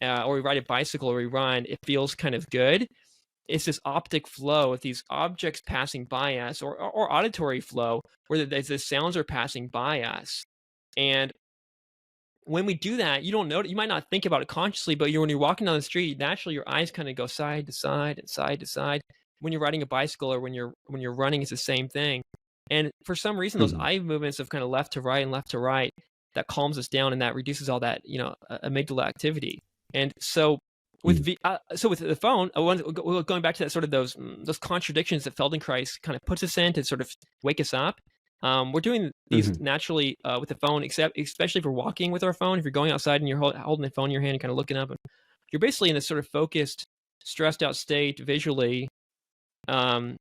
or we ride a bicycle or we run, it feels kind of good. It's this optic flow of these objects passing by us, or auditory flow, where the sounds are passing by us. And when we do that, you might not think about it consciously, but when you're walking down the street, naturally your eyes kind of go side to side and side to side. When you're riding a bicycle or when you're running, it's the same thing. And for some reason, those eye movements of kind of left to right, that calms us down, and that reduces all that amygdala activity. And so with the phone, going back to that sort of those contradictions that Feldenkrais kind of puts us in to sort of wake us up. We're doing these naturally with the phone, especially if we're walking with our phone. If you're going outside and you're holding the phone in your hand and kind of looking up, and you're basically in this sort of focused, stressed out state visually, and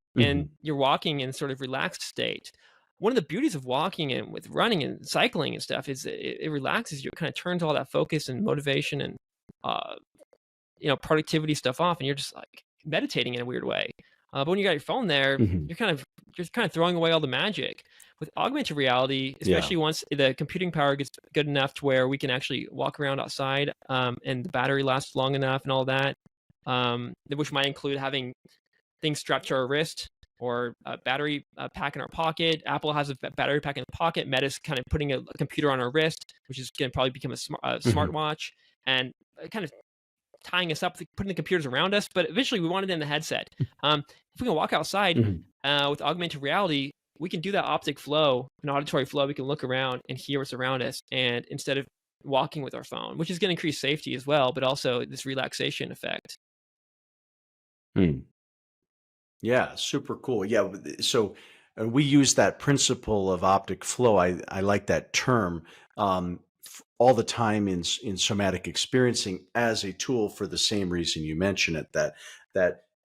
you're walking in a sort of relaxed state. One of the beauties of walking and with running and cycling and stuff is it relaxes you. It kind of turns all that focus and motivation and productivity stuff off, and you're just like meditating in a weird way. But when you got your phone there, you're kind of throwing away all the magic. With augmented reality, especially once the computing power gets good enough to where we can actually walk around outside, and the battery lasts long enough and all that, which might include having things strapped to our wrist or a battery pack in our pocket. Apple has a battery pack in the pocket. Meta's kind of putting a computer on our wrist, which is going to probably become a smartwatch, and kind of tying us up, putting the computers around us. But eventually we want it in the headset. If we can walk outside with augmented reality, we can do that optic flow and auditory flow. We can look around and hear what's around us, and instead of walking with our phone, which is going to increase safety as well, but also this relaxation effect. Yeah, super cool. Yeah, so we use that principle of optic flow. I like that term all the time in somatic experiencing as a tool for the same reason you mention it. That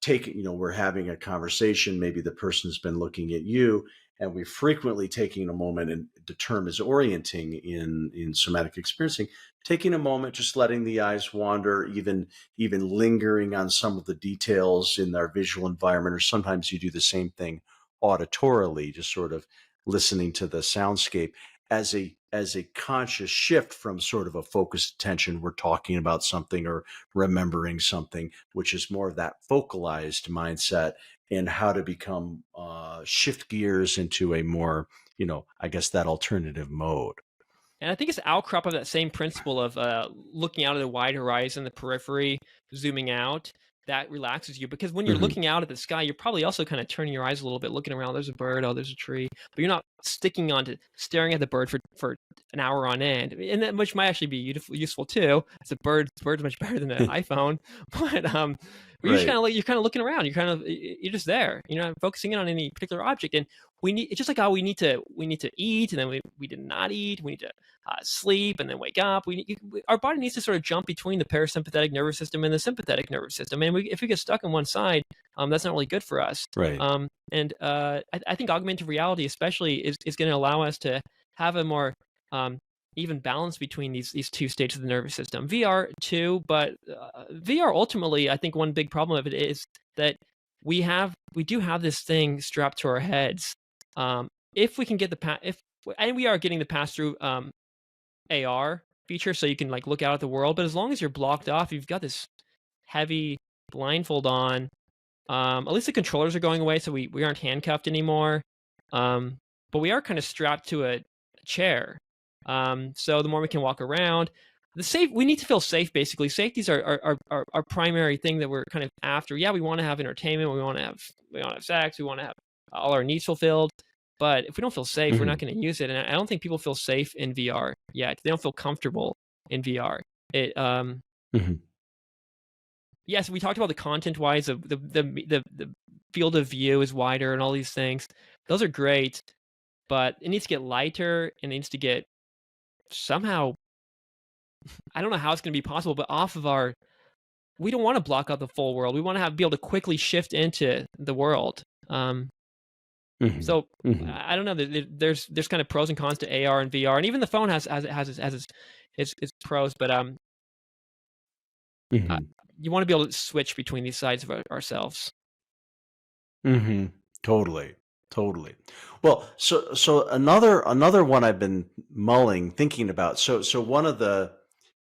we're having a conversation. Maybe the person's been looking at you, and we're frequently taking a moment and the term is orienting in somatic experiencing, taking a moment, just letting the eyes wander, even lingering on some of the details in our visual environment, or sometimes you do the same thing auditorily, just sort of listening to the soundscape as a conscious shift from sort of a focused attention. We're talking about something or remembering something, which is more of that focalized mindset, and how to become shift gears into a more, I guess, that alternative mode. And I think it's an outcrop of that same principle of looking out at the wide horizon, the periphery, zooming out. That relaxes you, because when you're Mm-hmm. looking out at the sky, you're probably also kind of turning your eyes a little bit, looking around. There's a bird, oh, there's a tree, but you're not sticking on to staring at the bird for an hour on end, and that, which might actually be useful too. It's a bird's much better than an iPhone, but Right. you're kind of looking around. You're just there. You're not focusing in on any particular object, and we need, it's just like how we need to eat, and then we did not eat. We need to sleep and then wake up. Our body needs to sort of jump between the parasympathetic nervous system and the sympathetic nervous system. And if we get stuck on one side, that's not really good for us. Right. I think augmented reality especially is going to allow us to have a more even balance between these two states of the nervous system. VR too, but VR ultimately, I think one big problem of it is that we do have this thing strapped to our heads. If we can get and we are getting the pass through AR feature, so you can like look out at the world, but as long as you're blocked off, you've got this heavy blindfold on. At least the controllers are going away, so we aren't handcuffed anymore. But we are kind of strapped to a chair. So the more we can walk around, we need to feel safe. Basically, safety's our primary thing that we're kind of after. Yeah, we want to have entertainment. We want to have sex. We want to have all our needs fulfilled. But if we don't feel safe, we're not going to use it. And I don't think people feel safe in VR yet. They don't feel comfortable in VR. Yes, we talked about the content-wise, the field of view is wider and all these things. Those are great, but it needs to get lighter, and it needs to get somehow, I don't know how it's going to be possible, but off of we don't want to block out the full world. We want to be able to quickly shift into the world. So I don't know. There's kind of pros and cons to AR and VR, and even the phone has its pros. But you want to be able to switch between these sides of ourselves. Totally. Well, so another one I've been thinking about. So one of the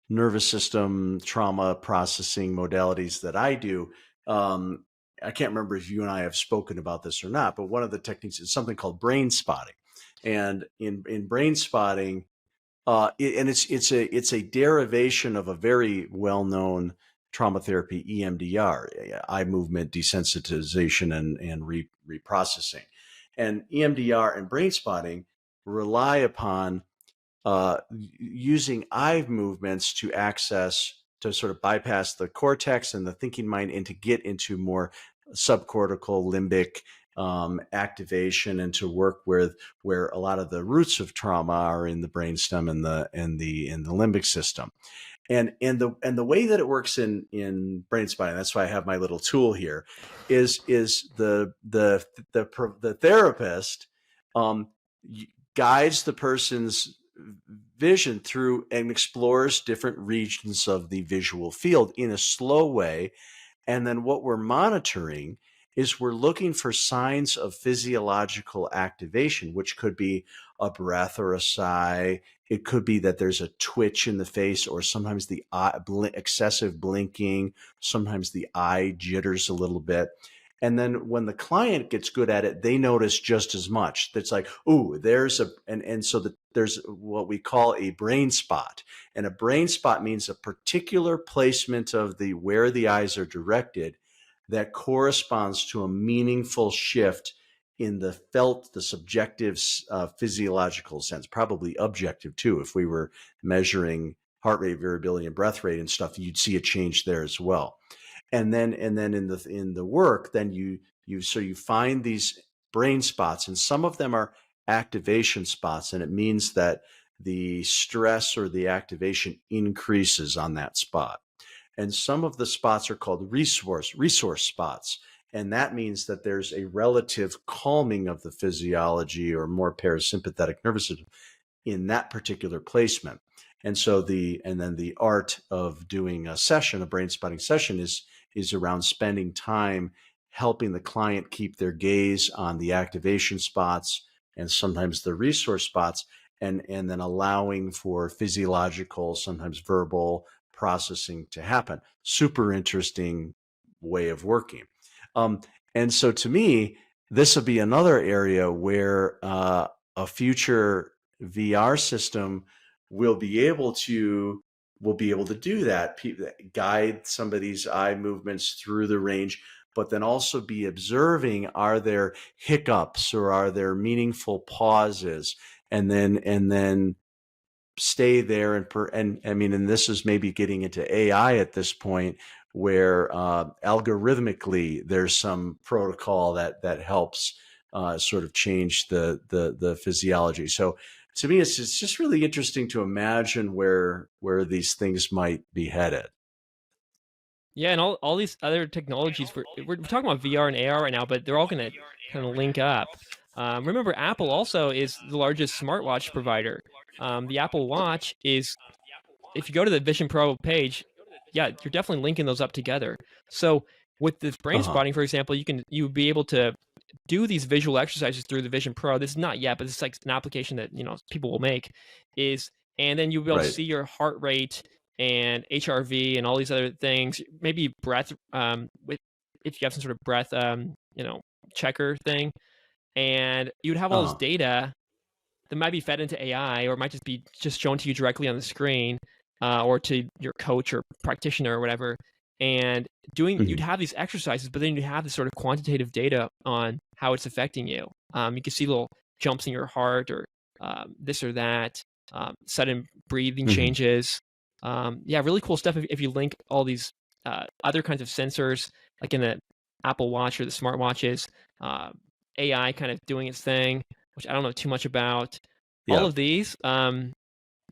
nervous system trauma processing modalities that I do, I can't remember if you and I have spoken about this or not, but one of the techniques is something called brain spotting. And in brain spotting, it's a derivation of a very well-known trauma therapy, EMDR, eye movement desensitization and reprocessing. And EMDR and brain spotting rely upon using eye movements to sort of bypass the cortex and the thinking mind, and to get into more subcortical limbic activation, and to work with where a lot of the roots of trauma are in the brainstem and the limbic system. And the way that it works in brain spotting, that's why I have my little tool here, is the therapist guides the person's vision through and explores different regions of the visual field in a slow way. And then what we're monitoring is we're looking for signs of physiological activation, which could be a breath or a sigh. It could be that there's a twitch in the face, or sometimes the excessive blinking. Sometimes the eye jitters a little bit. And then when the client gets good at it, they notice just as much. That's like, oh, there's there's what we call a brain spot. And a brain spot means a particular placement of where the eyes are directed that corresponds to a meaningful shift in the subjective physiological sense, probably objective too. If we were measuring heart rate variability and breath rate and stuff, you'd see a change there as well. And then in the work, then you find these brain spots, and some of them are activation spots, and it means that the stress or the activation increases on that spot. And some of the spots are called resource spots. And that means that there's a relative calming of the physiology or more parasympathetic nervous system in that particular placement. And so then the art of doing a session, a brain spotting session, is around spending time helping the client keep their gaze on the activation spots and sometimes the resource spots, and then allowing for physiological, sometimes verbal processing to happen. Super interesting way of working. And so to me, this will be another area where a future VR system will be able to do that, guide somebody's eye movements through the range, but then also be observing, are there hiccups or are there meaningful pauses, and then stay there and I mean, and this is maybe getting into AI at this point, where algorithmically there's some protocol that helps sort of change the physiology. So to me, it's just really interesting to imagine where these things might be headed. Yeah, and all these other technologies, we're talking about VR and AR right now, but they're all going to kind of link up. Remember, Apple also is the largest smartwatch provider. The Apple Watch is, if you go to the Vision Pro page, yeah, you're definitely linking those up together. So with this brain Uh-huh. spotting, for example, you would be able to do these visual exercises through the Vision Pro. This is not yet, but it's like an application that people will make. And then you'll be able to Right. see your heart rate and HRV and all these other things. Maybe breath, with if you have some sort of breath, checker thing, and you'd have all this Uh-huh. data that might be fed into AI, or it might just be shown to you directly on the screen, or to your coach or practitioner or whatever. And you'd have these exercises, but then you'd have this sort of quantitative data on how it's affecting you. You can see little jumps in your heart, or this or that, sudden breathing Mm-hmm. changes. Yeah, really cool stuff if you link all these other kinds of sensors, like in the Apple Watch or the smartwatches, AI kind of doing its thing, which I don't know too much about. All Yeah. of these,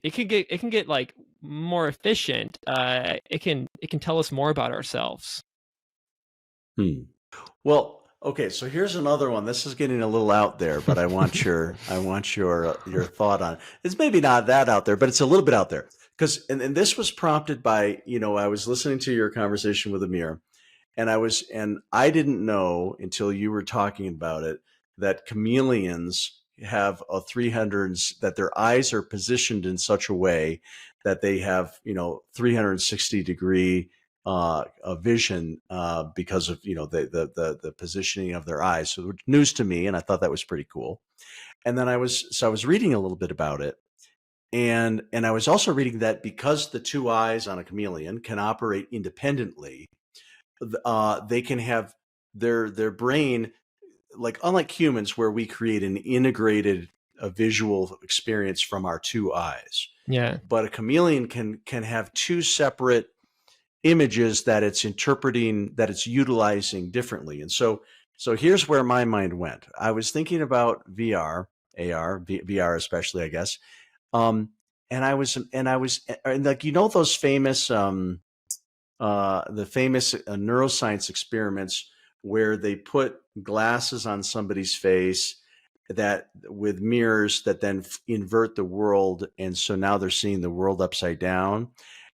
it can get like more efficient. It can tell us more about ourselves. Hmm. Well, okay, so here's another one. This is getting a little out there, but I want your thought on it. It's maybe not that out there, but it's a little bit out there. Because and this was prompted by, I was listening to your conversation with Amir, and I didn't know until you were talking about it that chameleons have a 300, that their eyes are positioned in such a way that they have 360-degree vision because of the positioning of their eyes. So it was news to me, and I thought that was pretty cool. And then I was reading a little bit about it, and I was also reading that because the two eyes on a chameleon can operate independently, they can have their brain, like unlike humans where we create an integrated visual experience from our two eyes, Yeah. but a chameleon can have two separate images that it's interpreting, that it's utilizing differently. And so here's where my mind went. I was thinking about VR, AR, VR especially, I guess. And like, those famous the famous neuroscience experiments where they put glasses on somebody's face that with mirrors that then invert the world, and so now they're seeing the world upside down.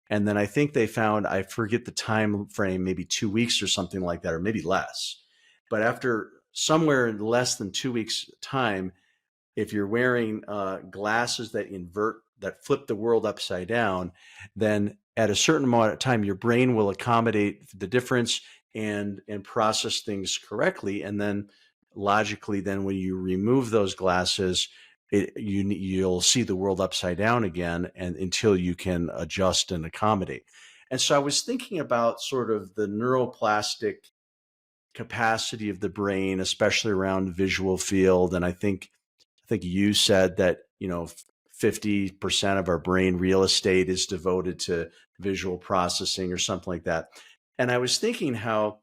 And then I think they found, I forget the time frame, maybe 2 weeks or something like that, or maybe less, but after somewhere in less than 2 weeks time, if you're wearing glasses that flip the world upside down, then at a certain amount of time, your brain will accommodate the difference and process things correctly. And then logically, then when you remove those glasses, you'll see the world upside down again, and until you can adjust and accommodate. And so I was thinking about sort of the neuroplastic capacity of the brain, especially around visual field. And I think you said that 50% of our brain real estate is devoted to visual processing or something like that. And I was thinking how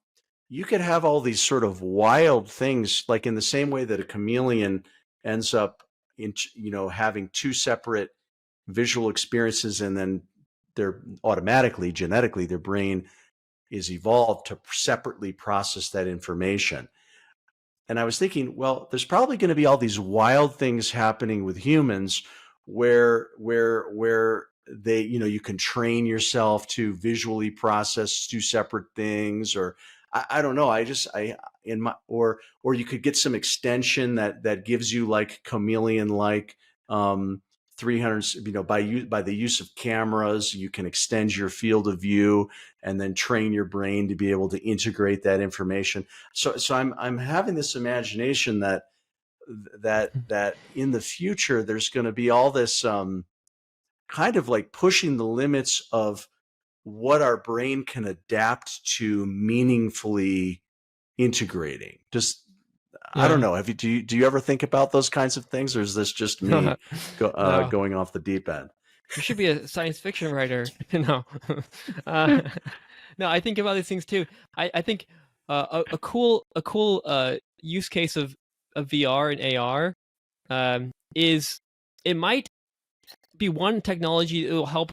you could have all these sort of wild things, like in the same way that a chameleon ends up in having two separate visual experiences, and then they're automatically, genetically, their brain is evolved to separately process that information. And I was thinking, well, there's probably going to be all these wild things happening with humans where they, you can train yourself to visually process two separate things, or I don't know. Or you could get some extension that gives you like chameleon like 300, by the use of cameras, you can extend your field of view and then train your brain to be able to integrate that information. So I'm having this imagination that in the future there's going to be all this kind of like pushing the limits of what our brain can adapt to meaningfully integrating. Just I don't Yeah. know. Do you ever think about those kinds of things, or is this just me No, going off the deep end? you should be a science fiction writer. No, uh, no, I think about these things too. I think a cool use case of VR and AR is it might be one technology that will help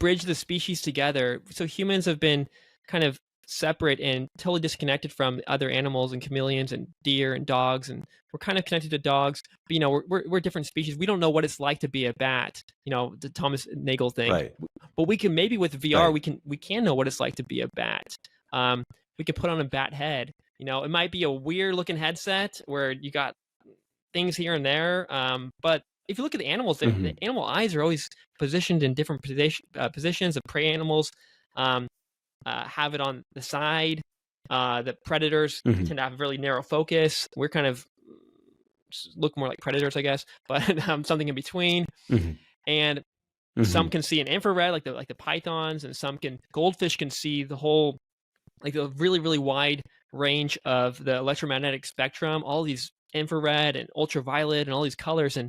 bridge the species together. So humans have been kind of separate and totally disconnected from other animals and chameleons and deer and dogs, and we're kind of connected to dogs. But we're different species. We don't know what it's like to be a bat. The Thomas Nagel thing. Right. But we can maybe with VR Right. we can know what it's like to be a bat. We could put on a bat head. It might be a weird looking headset where you got things here and there. But if you look at the animals, the animal eyes are always positioned in different positions. The prey animals have it on the side. The predators tend to have a really narrow focus. We're kind of look more like predators, I guess, but something in between. And some can see in infrared, like the pythons, and goldfish can see the whole, like the really, really wide range of the electromagnetic spectrum, all these infrared and ultraviolet and all these colors. And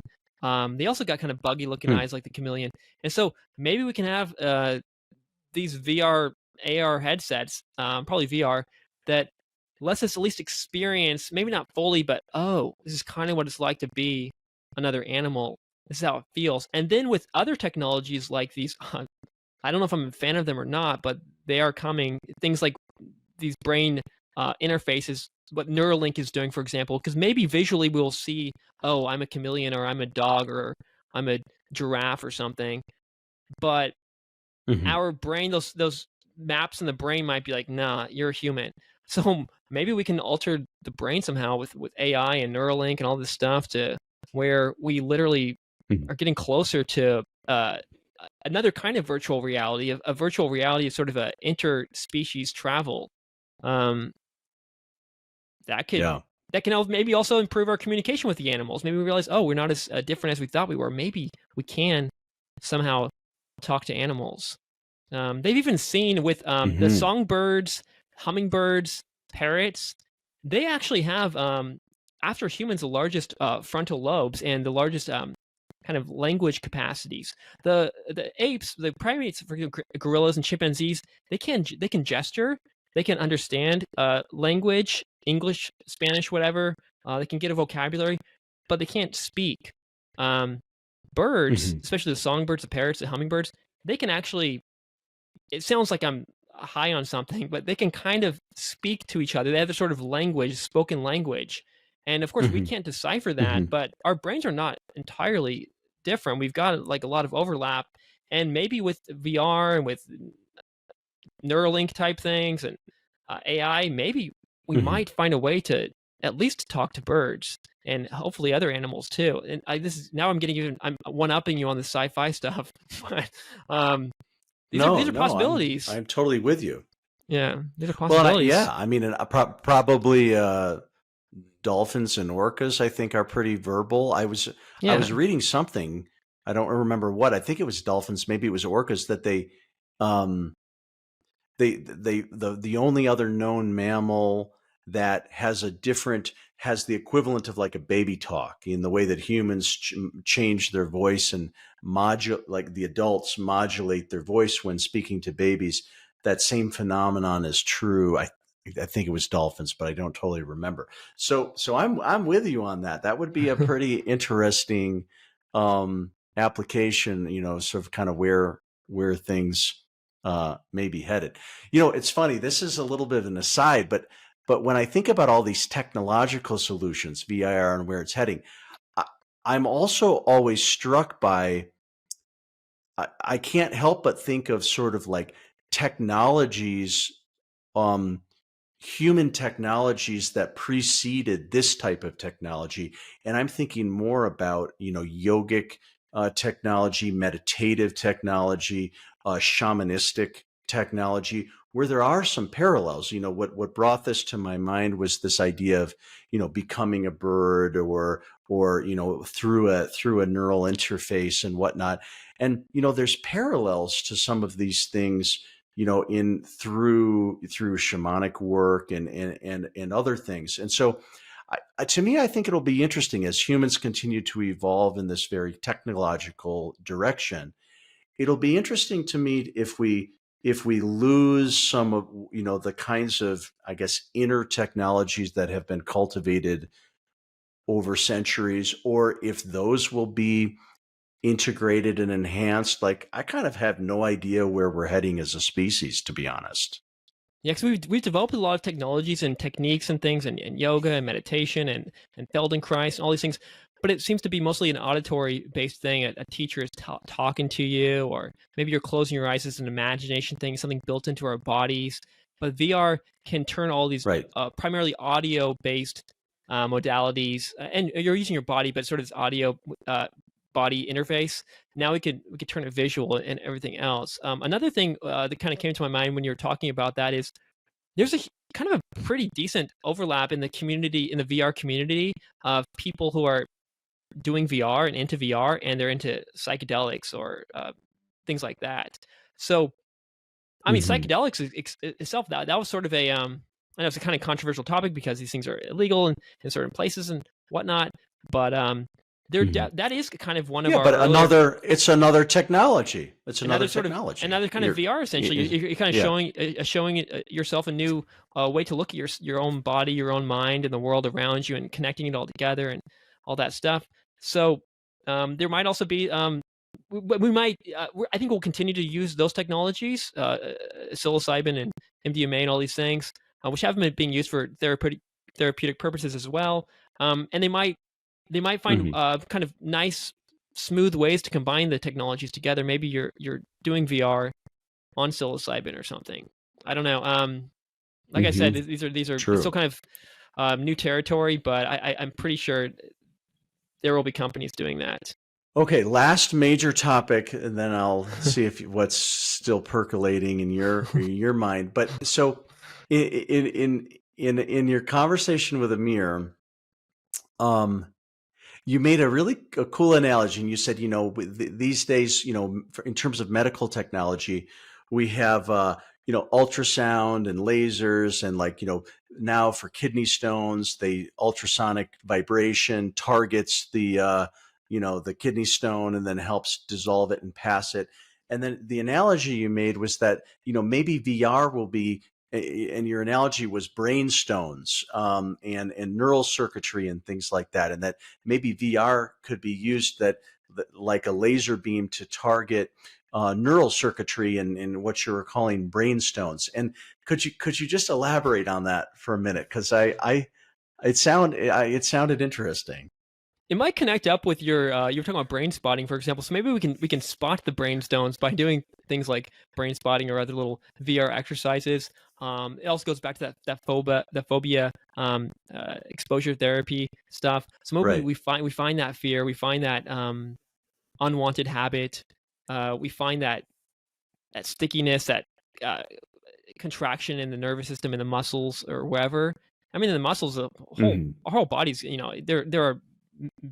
they also got kind of buggy looking eyes like the chameleon. And so maybe we can have these VR, AR headsets, probably VR, that lets us at least experience, maybe not fully, but this is kind of what it's like to be another animal. This is how it feels. And then with other technologies like these, I don't know if I'm a fan of them or not, but they are coming. Things like these brain interfaces, what Neuralink is doing, for example, because maybe visually we'll see, oh, I'm a chameleon, or I'm a dog, or I'm a giraffe or something. But our brain, those maps in the brain might be like, nah, you're a human. So maybe we can alter the brain somehow with AI and Neuralink and all this stuff to where we literally are getting closer to another kind of virtual reality. A virtual reality is sort of a interspecies travel. That could Yeah. that can maybe also improve our communication with the animals. Maybe we realize, oh, we're not as different as we thought we were. Maybe we can somehow talk to animals. They've even seen with the songbirds, hummingbirds, parrots. They actually have, after humans, the largest frontal lobes and the largest kind of language capacities. The apes, the primates, for example, gorillas and chimpanzees, they can gesture, they can understand language, English, Spanish, whatever. They can get a vocabulary, but they can't speak. Birds, especially the songbirds, the parrots, the hummingbirds, they can actually. It sounds like I'm high on something, but they can kind of speak to each other. They have a sort of language, spoken language. And of course, we can't decipher that, but our brains are not entirely different. We've got like a lot of overlap. And maybe with VR and with Neuralink type things and AI, maybe we might find a way to at least talk to birds and hopefully other animals too. And I'm one-upping you on the sci-fi stuff. But these are possibilities. I'm totally with you. Yeah, these are Well, possibilities. I mean, probably dolphins and orcas, I think, are pretty verbal. I was reading something. I don't remember what. I think it was dolphins. Maybe it was orcas that um, the only other known mammal that has the equivalent of like a baby talk in the way that humans change their voice and like the adults modulate their voice when speaking to babies. That same phenomenon is true. I think it was dolphins, but I don't totally remember. So I'm with you on that. That would be a pretty interesting application, sort of kind of where things may be headed. You know, it's funny. This is a little bit of an aside, but when I think about all these technological solutions, VIR and where it's heading, I, I'm also always struck by. I can't help but think of sort of like technologies, um, human technologies that preceded this type of technology. And I'm thinking more about, you know, yogic technology, meditative technology, shamanistic technology, where there are some parallels. You know, what brought this to my mind was this idea of, you know, becoming a bird, or you know, through a neural interface and whatnot. And you know, there's parallels to some of these things, you know, in through shamanic work and other things. And so to me, I think it'll be interesting as humans continue to evolve in this very technological direction. It'll be interesting to me if we lose some of, you know, the kinds of, I guess, inner technologies that have been cultivated over centuries, or if those will be integrated and enhanced. Like, I kind of have no idea where we're heading as a species, to be honest. Yeah, because we've developed a lot of technologies and techniques and things, and yoga and meditation and Feldenkrais and all these things, but it seems to be mostly an auditory based thing. A teacher is talking to you, or maybe you're closing your eyes as an imagination thing, something built into our bodies. But VR can turn all these Right. primarily audio based modalities, and you're using your body, but sort of this audio body interface. Now we could turn it visual and everything else. Another thing that kind of came to my mind when you were talking about that is there's a kind of a pretty decent overlap in the community, in the VR community, of people who are doing VR and into VR, and they're into psychedelics or things like that. So, I mean, Mm-hmm. psychedelics itself, that was sort of a I know it's a kind of controversial topic because these things are illegal in certain places and whatnot, but Mm-hmm. that is kind of one of Yeah, our but earlier, it's another technology. It's another another sort of technology. another kind of VR. Essentially, you're kind of Yeah. showing yourself a new way to look at your own body, your own mind, and the world around you, and connecting it all together and all that stuff. So there might also be we might I think we'll continue to use those technologies, psilocybin and MDMA and all these things, which have been being used for therapeutic purposes as well. And they might find Mm-hmm. kind of nice, smooth ways to combine the technologies together. Maybe you're doing VR on psilocybin or something. I don't know. Like I said, Mm-hmm. these are it's still True. kind of new territory, but I'm pretty sure there will be companies doing that. Okay, last major topic, and then I'll see if what's still percolating in your mind. But so, in your conversation with Amir, um, you made a cool analogy, and you said, you know, these days, you know, in terms of medical technology, we have, you know, ultrasound and lasers, and like, you know, now for kidney stones, the ultrasonic vibration targets the, you know, the kidney stone and then helps dissolve it and pass it. And then the analogy you made was that, you know, maybe VR will be, and your analogy was brain stones, and neural circuitry and things like that, and that maybe VR could be used that like a laser beam to target neural circuitry and what you were calling brain stones. And could you just elaborate on that for a minute? Because it sounded interesting. It might connect up with your you were talking about brain spotting, for example. So maybe we can spot the brain stones by doing things like brain spotting or other little VR exercises. It also goes back to that phobia exposure therapy stuff. So maybe Right. we find that fear, we find that unwanted habit, we find that stickiness, that uh, contraction in the nervous system, in the muscles or wherever. I mean, in the muscles, Hmm. our whole bodies. You know, there are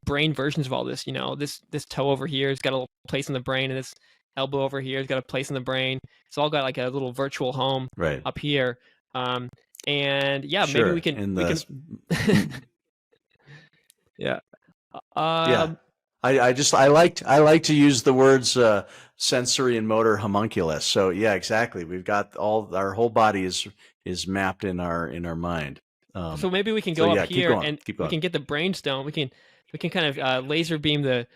brain versions of all this. You know, this toe over here has got a little place in the brain, and this elbow over here has got a place in the brain. It's all got like a little virtual home Right. up here. Um, and yeah, maybe Sure. And we can yeah. yeah, Um, I like to use the words sensory and motor homunculus. So yeah, exactly. We've got all our whole body is mapped in our mind. so maybe we can So go up yeah, keep here going. and Keep we going. can get the brainstem. We can we can kind of laser beam the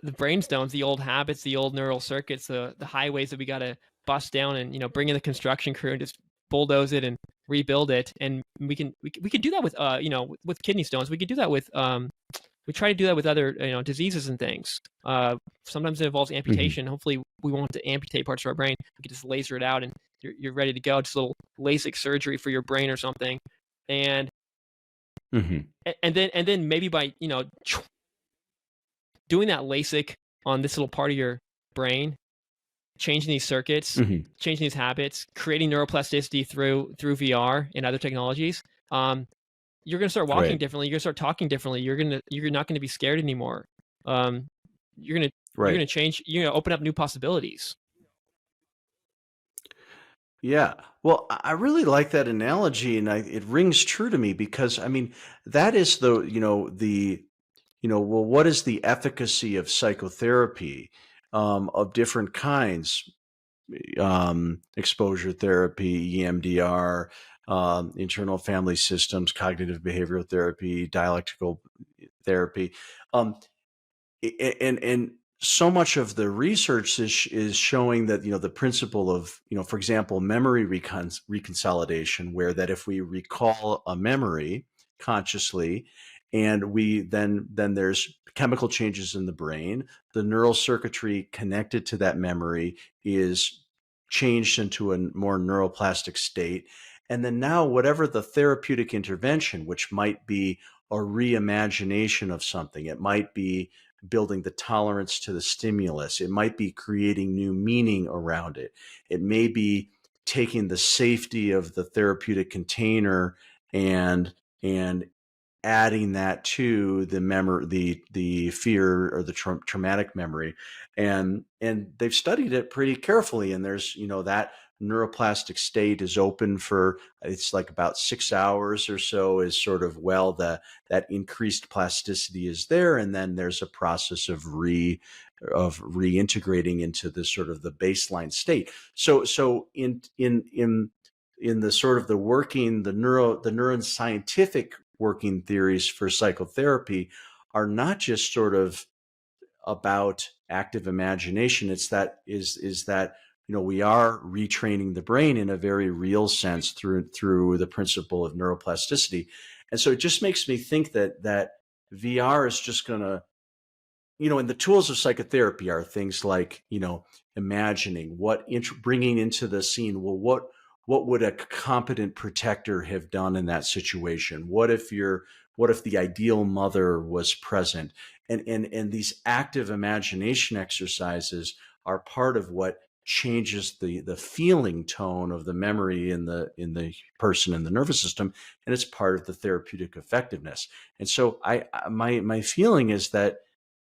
brainstones, the old habits, the old neural circuits, the highways that we got to bust down, and bring in the construction crew and just bulldoze it and rebuild it. And we can do that with with kidney stones. We could do that with we try to do that with other diseases and things. Sometimes it involves amputation. Hopefully we won't have to amputate parts of our brain. We can just laser it out and you're ready to go. Just a little LASIK surgery for your brain or something. And and then maybe by doing that LASIK on this little part of your brain, changing these circuits, changing these habits, creating neuroplasticity through VR and other technologies, you're going to start walking differently. You're going to start talking differently. You're not going to be scared anymore. You're going to change. You're going to open up new possibilities. Yeah. Well, I really like that analogy, and it rings true to me, because I mean, that is well, what is the efficacy of psychotherapy of different kinds? Exposure therapy, EMDR, internal family systems, cognitive behavioral therapy, dialectical therapy. And so much of the research is showing that the principle of for example, memory reconsolidation, where that if we recall a memory consciously, and we then there's chemical changes in the brain, the neural circuitry connected to that memory is changed into a more neuroplastic state, and then now whatever the therapeutic intervention, which might be a reimagination of something, it might be building the tolerance to the stimulus, it might be creating new meaning around it, it may be taking the safety of the therapeutic container and adding that to the memory, the fear or the traumatic memory, and they've studied it pretty carefully, and there's that neuroplastic state is open for, it's like about 6 hours or so, is sort of, well, that increased plasticity is there, and then there's a process of reintegrating into the sort of the baseline state. So in the sort of the neuroscientific working theories for psychotherapy are not just sort of about active imagination. It's that we are retraining the brain in a very real sense through the principle of neuroplasticity. And so it just makes me think that VR is just going to, and the tools of psychotherapy are things like, imagining, bringing into the scene, well, what would a competent protector have done in that situation? What if the ideal mother was present? And these active imagination exercises are part of what changes the feeling tone of the memory in the person in the nervous system, and it's part of the therapeutic effectiveness. And so my feeling is that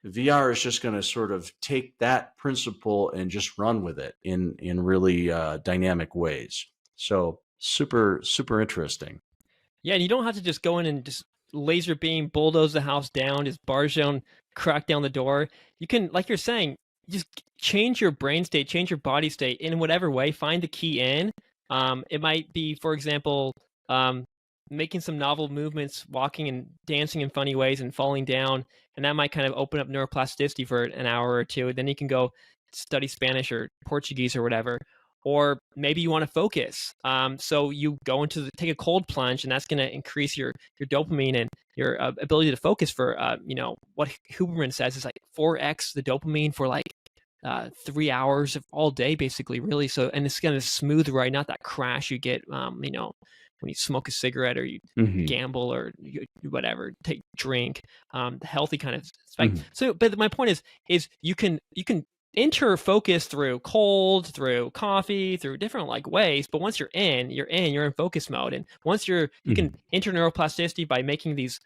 VR is just going to sort of take that principle and just run with it in really dynamic ways. So super interesting. Yeah, and you don't have to just go in and just laser beam, bulldoze the house down, just barge down, crack down the door. You can, like you're saying, just change your brain state, change your body state in whatever way. Find the key in. It might be, for example, making some novel movements, walking and dancing in funny ways and falling down, and that might kind of open up neuroplasticity for an hour or two. Then you can go study Spanish or Portuguese or whatever. Or maybe you want to focus. So you go take a cold plunge, and that's going to increase your dopamine and your ability to focus for, what Huberman says is like 4x the dopamine for like 3 hours of all day, basically, really. So, and it's going to smooth right, not that crash you get, when you smoke a cigarette or you gamble or whatever, drink, the healthy kind of spike. So, but my point is you can enter focus through cold, through coffee, through different like ways. But once you're in focus mode. And once you can enter neuroplasticity by making these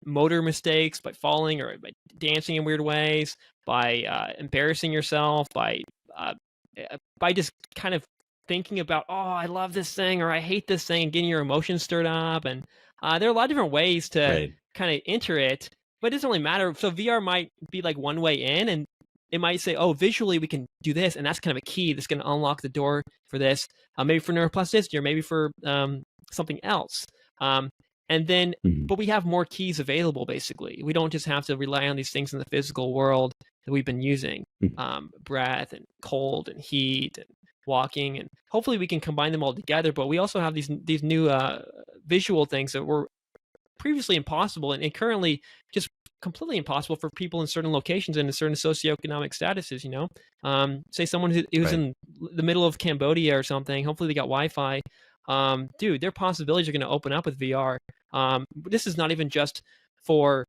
motor mistakes, by falling or by dancing in weird ways, by embarrassing yourself, by just kind of thinking about, oh, I love this thing or I hate this thing, and getting your emotions stirred up. And there are a lot of different ways to kind of enter it, but it doesn't really matter. So VR might be like one way in, and it might say, oh, visually we can do this, and that's kind of a key that's going to unlock the door for this, maybe for neuroplasticity or maybe for something else. And And then, Mhm. but we have more keys available, basically. We don't just have to rely on these things in the physical world that we've been using, Mhm. breath and cold and heat and walking. And hopefully we can combine them all together. But we also have these new visual things that were previously impossible and currently just completely impossible for people in certain locations and in certain socioeconomic statuses, say someone who's Right. in the middle of Cambodia or something, hopefully they got Wi-Fi. Dude, their possibilities are going to open up with VR. This is not even just for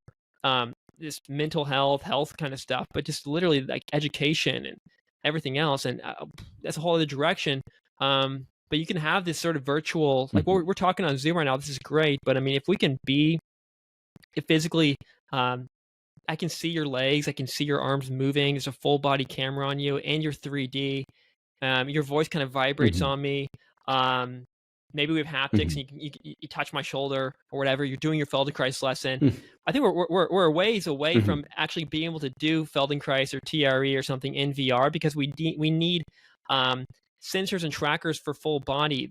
this mental health kind of stuff, but just literally like education and everything else. And that's a whole other direction. But you can have this sort of virtual, like Mhm. we're talking on Zoom right now. This is great, but I mean, if we can be physically, um, I can see your legs, I can see your arms moving. There's a full body camera on you, and you're 3D. Your voice kind of vibrates Mhm. on me. Um, Maybe we have haptics, Mhm. and you touch my shoulder or whatever. You're doing your Feldenkrais lesson. Mhm. I think we're a ways away Mhm. from actually being able to do Feldenkrais or TRE or something in VR because we need um, sensors and trackers for full body.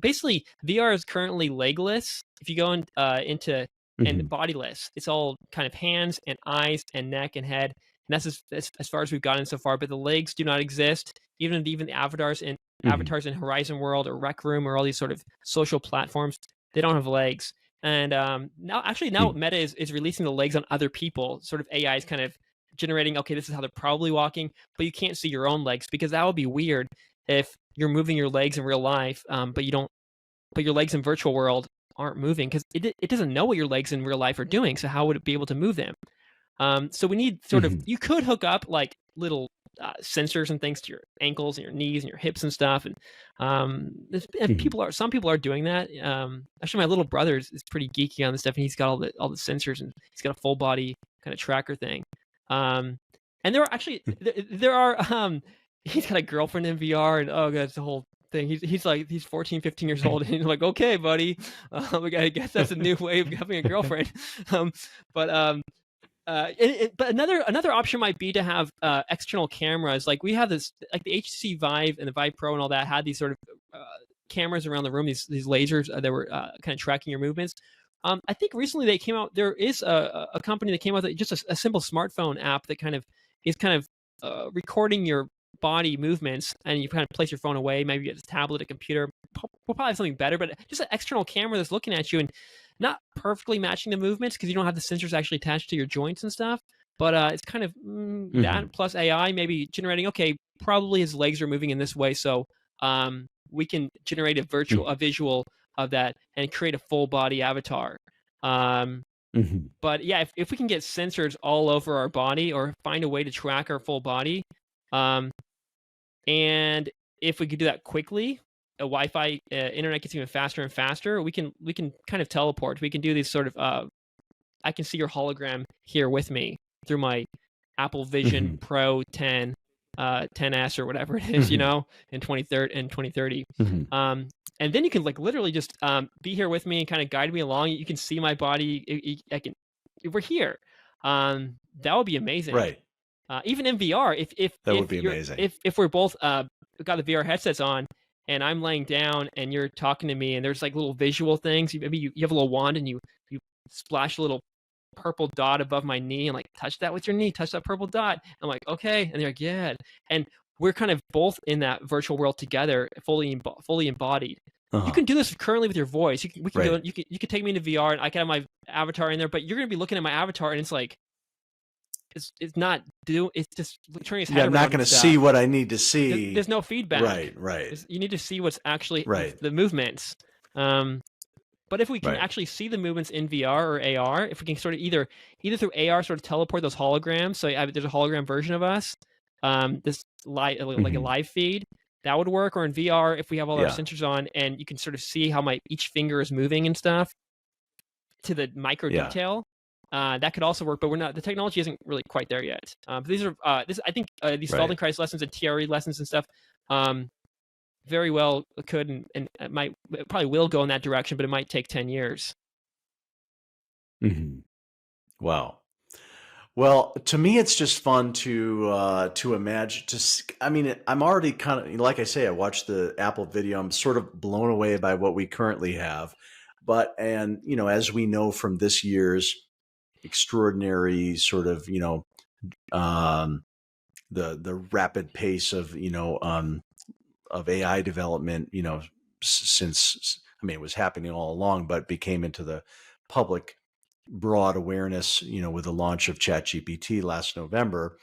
Basically VR is currently legless. If you go into and Mhm. bodiless, it's all kind of hands and eyes and neck and head. And that's as far as we've gotten so far. But the legs do not exist. Even the Mhm. avatars in Horizon World or Rec Room or all these sort of social platforms, they don't have legs. And now Mhm. Meta is releasing the legs on other people. Sort of AI is kind of generating, okay, this is how they're probably walking, but you can't see your own legs because that would be weird if you're moving your legs in real life, but you don't, but your legs in virtual world aren't moving because it doesn't know what your legs in real life are doing. So how would it be able to move them? So we need sort of, Mhm. you could hook up like little sensors and things to your ankles and your knees and your hips and stuff. And Mhm. some people are doing that. Actually, my little brother is pretty geeky on this stuff, and he's got all the sensors, and he's got a full body kind of tracker thing. Um, and there are actually there are he's got a girlfriend in VR, and oh god, it's the whole thing. He's 14, 15 years old, and you're like, okay, buddy, I guess that's a new way of having a girlfriend. But but another option might be to have external cameras. Like we have this, like the HTC Vive and the Vive Pro and all that had these sort of cameras around the room. These lasers that were kind of tracking your movements. I think recently they came out. There is a company that came out with just a simple smartphone app that kind of is kind of recording your body movements, and you kind of place your phone away. Maybe you get a tablet, a computer. We'll probably have something better, but just an external camera that's looking at you and not perfectly matching the movements because you don't have the sensors actually attached to your joints and stuff. But it's kind of that Mhm. plus AI maybe generating. Okay, probably his legs are moving in this way, so we can generate a Mhm. visual of that and create a full body avatar. Um, Mhm. but yeah, if we can get sensors all over our body or find a way to track our full body, um, and if we could do that quickly, a Wi-Fi internet gets even faster and faster. We can kind of teleport. We can do these sort of. I can see your hologram here with me through my Apple Vision Mhm. Pro 10, 10s or whatever it is, Mhm. in 2030. Mhm. Um, and then you can like literally just be here with me and kind of guide me along. You can see my body. I can. We're here. That would be amazing. Right. Even in VR, That would be amazing. if we're both got the VR headsets on and I'm laying down and you're talking to me and there's like little visual things. Maybe you have a little wand and you splash a little purple dot above my knee and like touch that with your knee, touch that purple dot. I'm like, okay, and they're like, yeah, and we're kind of both in that virtual world together, fully embodied. You Uh-huh. can do this currently with your voice. We can go. Right. You can take me into VR and I can have my avatar in there, but you're gonna be looking at my avatar and it's like it's not do it's just turning his Yeah, head I'm not around and going to see stuff. what I need to There's see. no feedback. Right. Right. You need to see what's actually Right. the movements. Um, but if we can Right. actually see the movements in VR or AR, if we can sort of either through AR sort of teleport those holograms, so there's a hologram version of us, this like a Mhm. live feed that would work, or in VR if we have all our Yeah. sensors on and you can sort of see how my each finger is moving and stuff to the micro Yeah. detail. That could also work, but we're not. The technology isn't really quite there yet. But these are I think these Right. Feldenkrais lessons and TRE lessons and stuff very well could and it probably will go in that direction, but it might take 10 years. Mhm. Wow. Well, to me, it's just fun to imagine. I mean, I'm already kind of like I say. I watched the Apple video. I'm sort of blown away by what we currently have, And as we know from this year's extraordinary sort of the rapid pace of of AI development, since, I mean, it was happening all along, but became into the public broad awareness, with the launch of ChatGPT last November.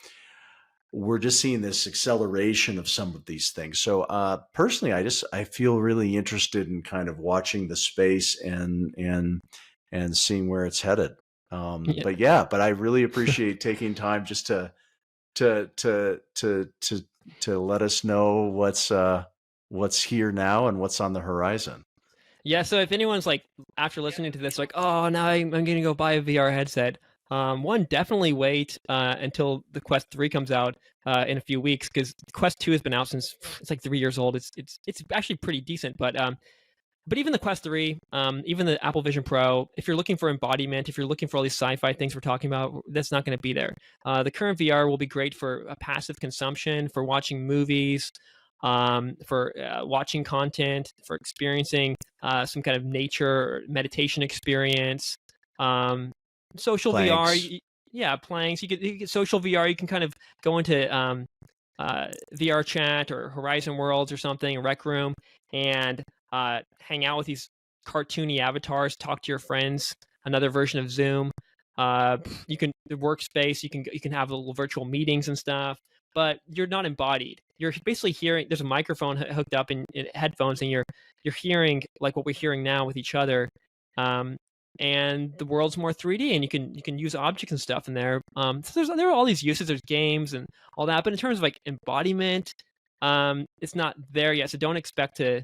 We're just seeing this acceleration of some of these things. So personally, I feel really interested in kind of watching the space and seeing where it's headed. But I really appreciate taking time just to let us know what's here now and what's on the horizon. Yeah, so if anyone's like, after listening to this, like, oh, now I'm going to go buy a VR headset, one, definitely wait until the Quest 3 comes out in a few weeks, because Quest 2 has been out since it's like 3 years old. It's actually pretty decent, but even the Quest 3, even the Apple Vision Pro, if you're looking for embodiment, if you're looking for all these sci-fi things we're talking about, that's not going to be there. The current VR will be great for a passive consumption, for watching movies, for watching content, for experiencing some kind of nature or meditation experience. Social Planks. VR, yeah, planks. You get social VR. You can kind of go into VR chat or Horizon Worlds or something, a rec room, and hang out with these cartoony avatars, talk to your friends. Another version of Zoom. You can the workspace. You can have little virtual meetings and stuff, but you're not embodied. You're basically hearing. There's a microphone hooked up in headphones, and you're hearing like what we're hearing now with each other. And the world's more 3D, and you can use objects and stuff in there. So there are all these uses. There's games and all that, but in terms of like embodiment, it's not there yet. So don't expect to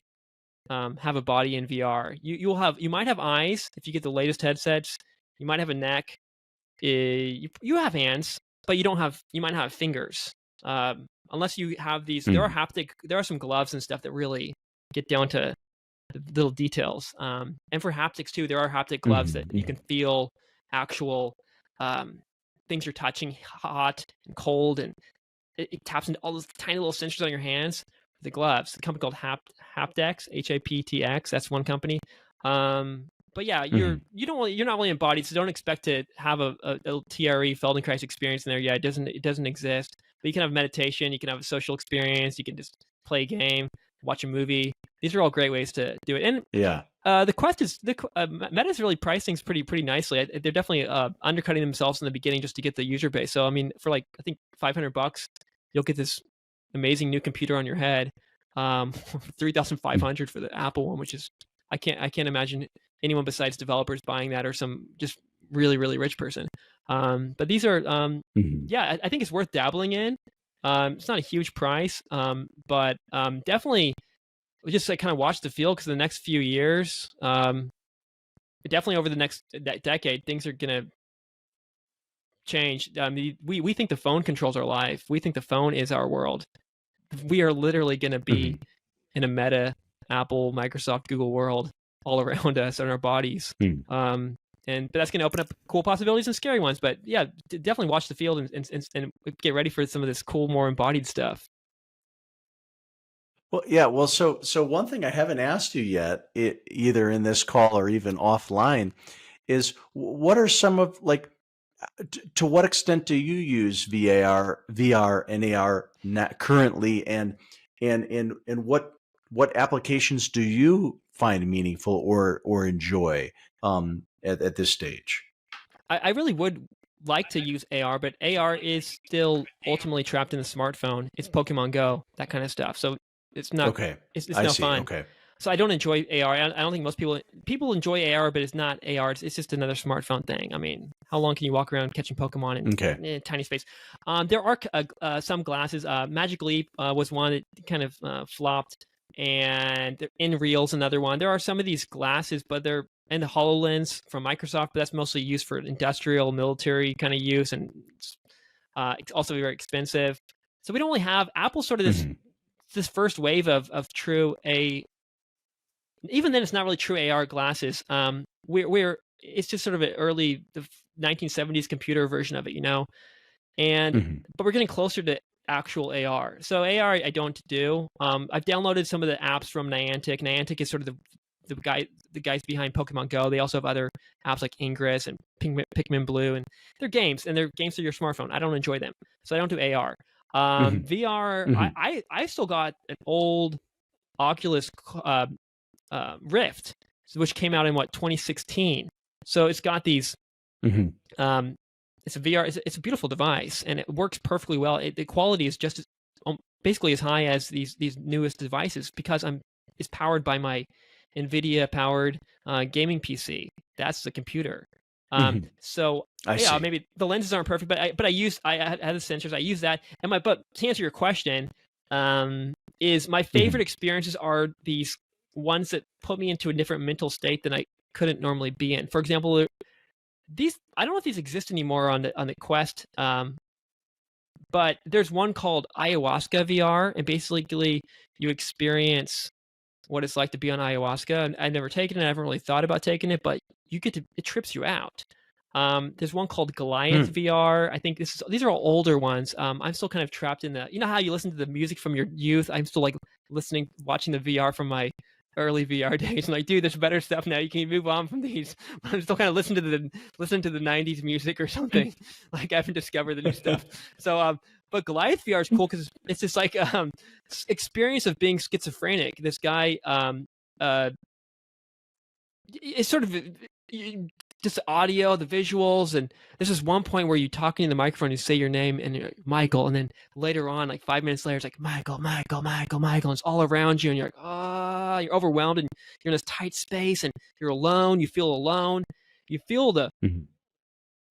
have a body in VR. You might have eyes if you get the latest headsets. You might have a neck. You have hands, but you might not have fingers. Unless you have these. There are some gloves and stuff that really get down to little details. And for haptics too, there are haptic gloves that you can feel actual things you're touching, hot and cold, and it taps into all those tiny little sensors on your hands. The gloves, the company called Haptex, HAPTX. That's one company. But yeah, you're not really embodied, so don't expect to have a TRE Feldenkrais experience in there. Yeah, it doesn't exist. But you can have meditation, you can have a social experience, you can just play a game, watch a movie. These are all great ways to do it. And yeah, the Quest is Meta's really priced things pretty nicely. They're definitely undercutting themselves in the beginning just to get the user base. So I mean, for like I think $500, you'll get this amazing new computer on your head. 3,500 for the Apple one, which is I can't imagine anyone besides developers buying that, or some just really rich person. But these are yeah, I think it's worth dabbling in. It's not a huge price, but definitely just like kind of watch the field, because the next few years, definitely over the next decade, things are gonna change. We think the phone controls our life. We think the phone is our world. We are literally going to be in a Meta, Apple, Microsoft, Google world all around us on our bodies. But that's going to open up cool possibilities and scary ones. But yeah, definitely watch the field and get ready for some of this cool, more embodied stuff. Well, yeah. Well, so one thing I haven't asked you yet, either in this call or even offline, is what are some of to what extent do you use VR and AR currently, and what applications do you find meaningful or enjoy at this stage? I really would like to use AR, but AR is still ultimately trapped in the smartphone. It's Pokemon Go, that kind of stuff. So it's not okay. It's no fun. Okay. So I don't enjoy AR. I don't think most people enjoy AR, but it's not AR. It's just another smartphone thing. I mean, how long can you walk around catching Pokemon in tiny space? There are some glasses. Magic Leap was one that kind of flopped, and InReal's another one. There are some of these glasses, but they're and the HoloLens from Microsoft, but that's mostly used for industrial, military kind of use, and it's also very expensive. So we don't really have Apple sort of this first wave of true even then, it's not really true AR glasses. It's just sort of an early the 1970s computer version of it, but we're getting closer to actual AR. So AR I don't do. I've downloaded some of the apps from Niantic. Niantic is sort of the guys behind Pokemon Go. They also have other apps like Ingress and Pikmin Blue, and they're games to your smartphone. I don't enjoy them, so I don't do AR. VR, I still got an old Oculus Rift, which came out in 2016. So it's got these. It's a VR. It's a beautiful device, and it works perfectly well. The quality is just basically as high as these newest devices because it's powered by my NVIDIA powered gaming PC. That's the computer. So yeah, maybe the lenses aren't perfect, but I had the sensors. I use that, but to answer your question, is my favorite experiences are these ones that put me into a different mental state than I couldn't normally be in. For example, I don't know if these exist anymore on the Quest, but there's one called Ayahuasca VR, and basically you experience what it's like to be on ayahuasca. And I've never taken it. I haven't really thought about taking it, but it trips you out. There's one called Goliath VR. I think these are all older ones. I'm still kind of trapped in you know how you listen to the music from your youth? I'm still like watching the VR from my early VR days. I'm like, dude, there's better stuff now. You can move on from these. I'm still kind of listening to the 90s music or something. Like I haven't discovered the new stuff. So, but Goliath VR is cool because it's this like experience of being schizophrenic. This guy, it's sort of just the audio, the visuals, and there's this one point where you talking in the microphone, you say your name and you're like, Michael, and then later on, like 5 minutes later, it's like Michael, and it's all around you, and you're like, you're overwhelmed, and you're in this tight space, and you're alone. You feel alone. You feel the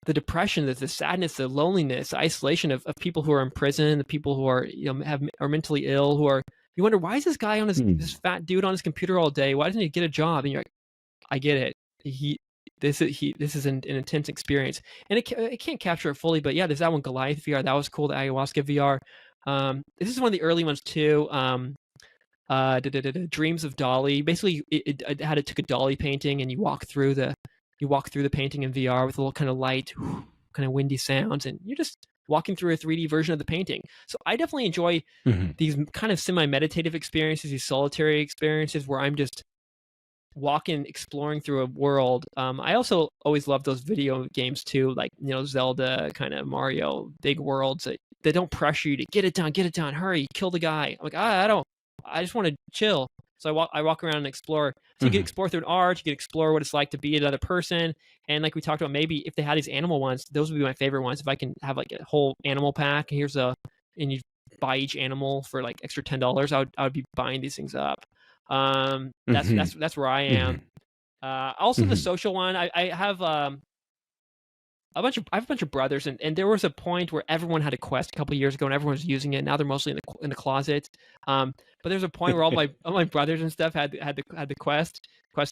depression, the sadness, the loneliness, the isolation of people who are in prison, the people who are are mentally ill, you wonder, why is this guy on this fat dude on his computer all day? Why doesn't he get a job? And you're like, I get it. This is an intense experience, and it can't capture it fully. But yeah, there's that one, Goliath VR. That was cool. The ayahuasca VR. This is one of the early ones too. Dreams of Dolly. Basically, it took a Dolly painting, and you walk through the painting in VR with a little kind of light, kind of windy sounds, and you're just walking through a 3D version of the painting. So I definitely enjoy these kind of semi-meditative experiences, these solitary experiences where I'm just walking, exploring through a world. I also always love those video games too, like Zelda, kind of Mario, big worlds that don't pressure you to get it done, hurry, kill the guy. I'm like, I just want to chill. So I walk around and explore. So you can explore through an art, you can explore what it's like to be another person. And like we talked about, maybe if they had these animal ones, those would be my favorite ones. If I can have like a whole animal pack, and you buy each animal for like extra $10, I would be buying these things up. That's where I am. Also the social one, I have a bunch of brothers, and there was a point where everyone had a Quest a couple of years ago, and everyone was using it. Now they're mostly in the closet. But there's a point where all my brothers and stuff had the Quest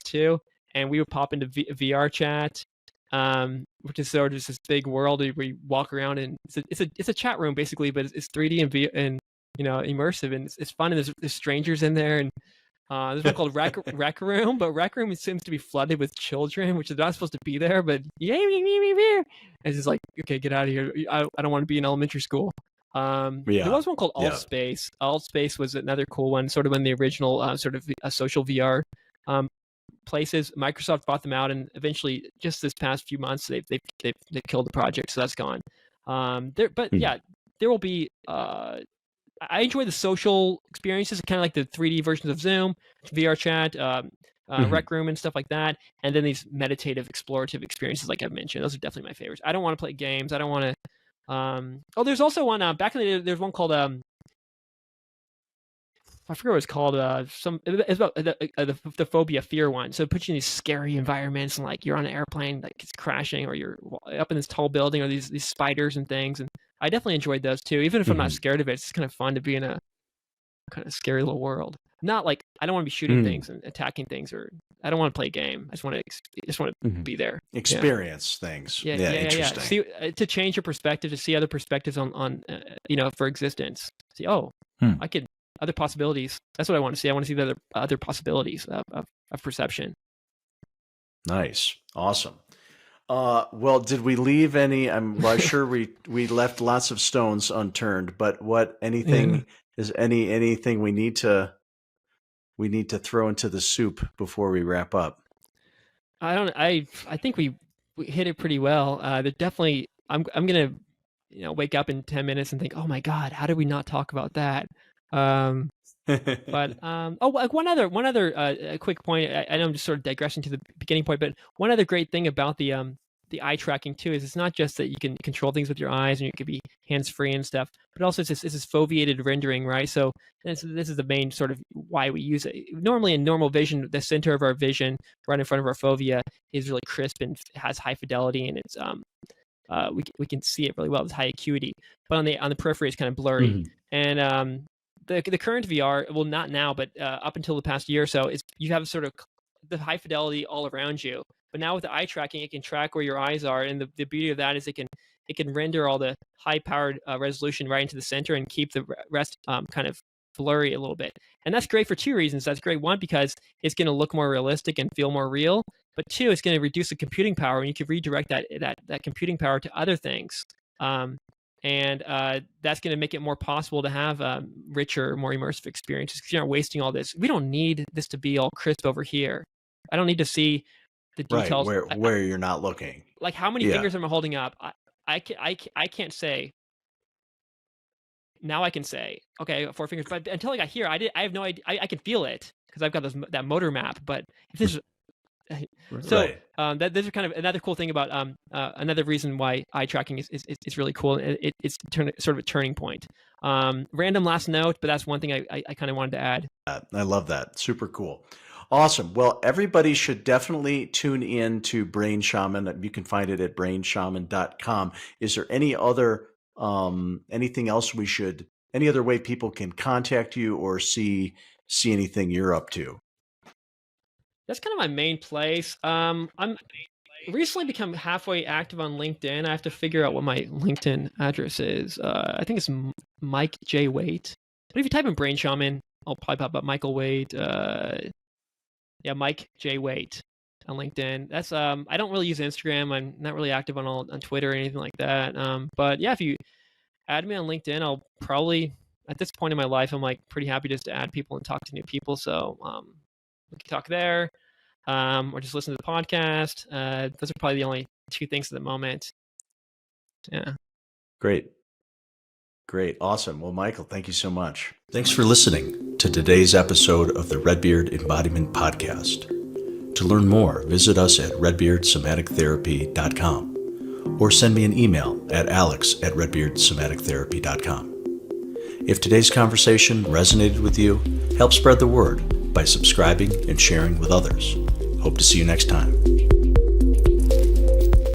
2, and we would pop into VR chat, which is sort of just this big world where you walk around, and it's a chat room basically, but it's 3D and immersive, and it's fun. And there's strangers in there, and there's one called Rec Room, but Rec Room seems to be flooded with children, which is not supposed to be there. But it's just like, okay, get out of here. I don't want to be in elementary school. There was one called Alt Space. Alt Space was another cool one, sort of in the original sort of social VR places. Microsoft bought them out, and eventually, just this past few months, they've killed the project, so that's gone. There will be. I enjoy the social experiences, kind of like the 3D versions of Zoom, VR chat, Rec Room, and stuff like that. And then these meditative, explorative experiences, like I've mentioned. Those are definitely my favorites. I don't want to play games. I don't want to. There's also one back in the day. There's one called I forget what it's called. It's about the phobia, fear one. So it puts you in these scary environments, and like you're on an airplane, like it's crashing, or you're up in this tall building, or these spiders and things. And I definitely enjoyed those too. Even if I'm not scared of it, it's kind of fun to be in a kind of scary little world. Not like I don't want to be shooting things and attacking things, or I don't want to play a game. I just want to be there, experience things. Yeah, interesting. See, to change your perspective, to see other perspectives on for existence. See, I could other possibilities. That's what I want to see. I want to see the other possibilities of perception. Nice, awesome. Well, did we leave any? I'm sure we left lots of stones unturned. But anything we need to we need to throw into the soup before we wrap up? I think we hit it pretty well. There definitely, I'm gonna, wake up in 10 minutes and think, oh my God, how did we not talk about that? But like one other quick point. I know I'm just sort of digressing to the beginning point, but one other great thing about the eye tracking too is it's not just that you can control things with your eyes and you can be hands free and stuff, but also it's this foveated rendering, right? So this is the main sort of why we use it. Normally in normal vision, the center of our vision, right in front of our fovea, is really crisp and has high fidelity, and it's we can see it really well. It's high acuity, but on the periphery, it's kind of blurry. Mhm. And the current VR, well, not now, but up until the past year or so, is you have sort of the high fidelity all around you. But now with the eye tracking, it can track where your eyes are, and the beauty of that is it can render all the high powered resolution right into the center and keep the rest kind of blurry a little bit. And that's great for two reasons. That's great, one, because it's going to look more realistic and feel more real. But two, it's going to reduce the computing power, and you can redirect that computing power to other things. And that's going to make it more possible to have richer, more immersive experiences because you're not wasting all this. We don't need this to be all crisp over here. I don't need to see the details. Right, where you're not looking. Like how many fingers am I holding up? I can't say. Now I can say, okay, 4 fingers. But until I got here, I have no idea. I can feel it because I've got that motor map. But if this so Right. those are kind of another cool thing about another reason why eye tracking is really cool. It's sort of a turning point. Random last note, but that's one thing I kind of wanted to add. I love that. Super cool. Awesome. Well, everybody should definitely tune in to Brain Shaman. You can find it at brainshaman.com. Is there any other anything else any other way people can contact you or see anything you're up to? That's kind of my main place. I'm recently become halfway active on LinkedIn. I have to figure out what my LinkedIn address is. I think it's Mike J. Waite. But if you type in Brain Shaman, I'll probably pop up Michael Waite. Yeah, Mike J. Waite on LinkedIn. That's I don't really use Instagram. I'm not really active on Twitter or anything like that. But yeah, if you add me on LinkedIn, I'll probably, at this point in my life, I'm like pretty happy just to add people and talk to new people. So we can talk there, or just listen to the podcast. Those are probably the only two things at the moment. Yeah. Great. Awesome. Well, Michael, thank you so much. Thanks for listening to today's episode of the Red Beard Embodiment Podcast. To learn more, visit us at redbeardsomatictherapy.com or send me an email at alex@redbeardsomatictherapy.com. If today's conversation resonated with you, help spread the word by subscribing and sharing with others. Hope to see you next time.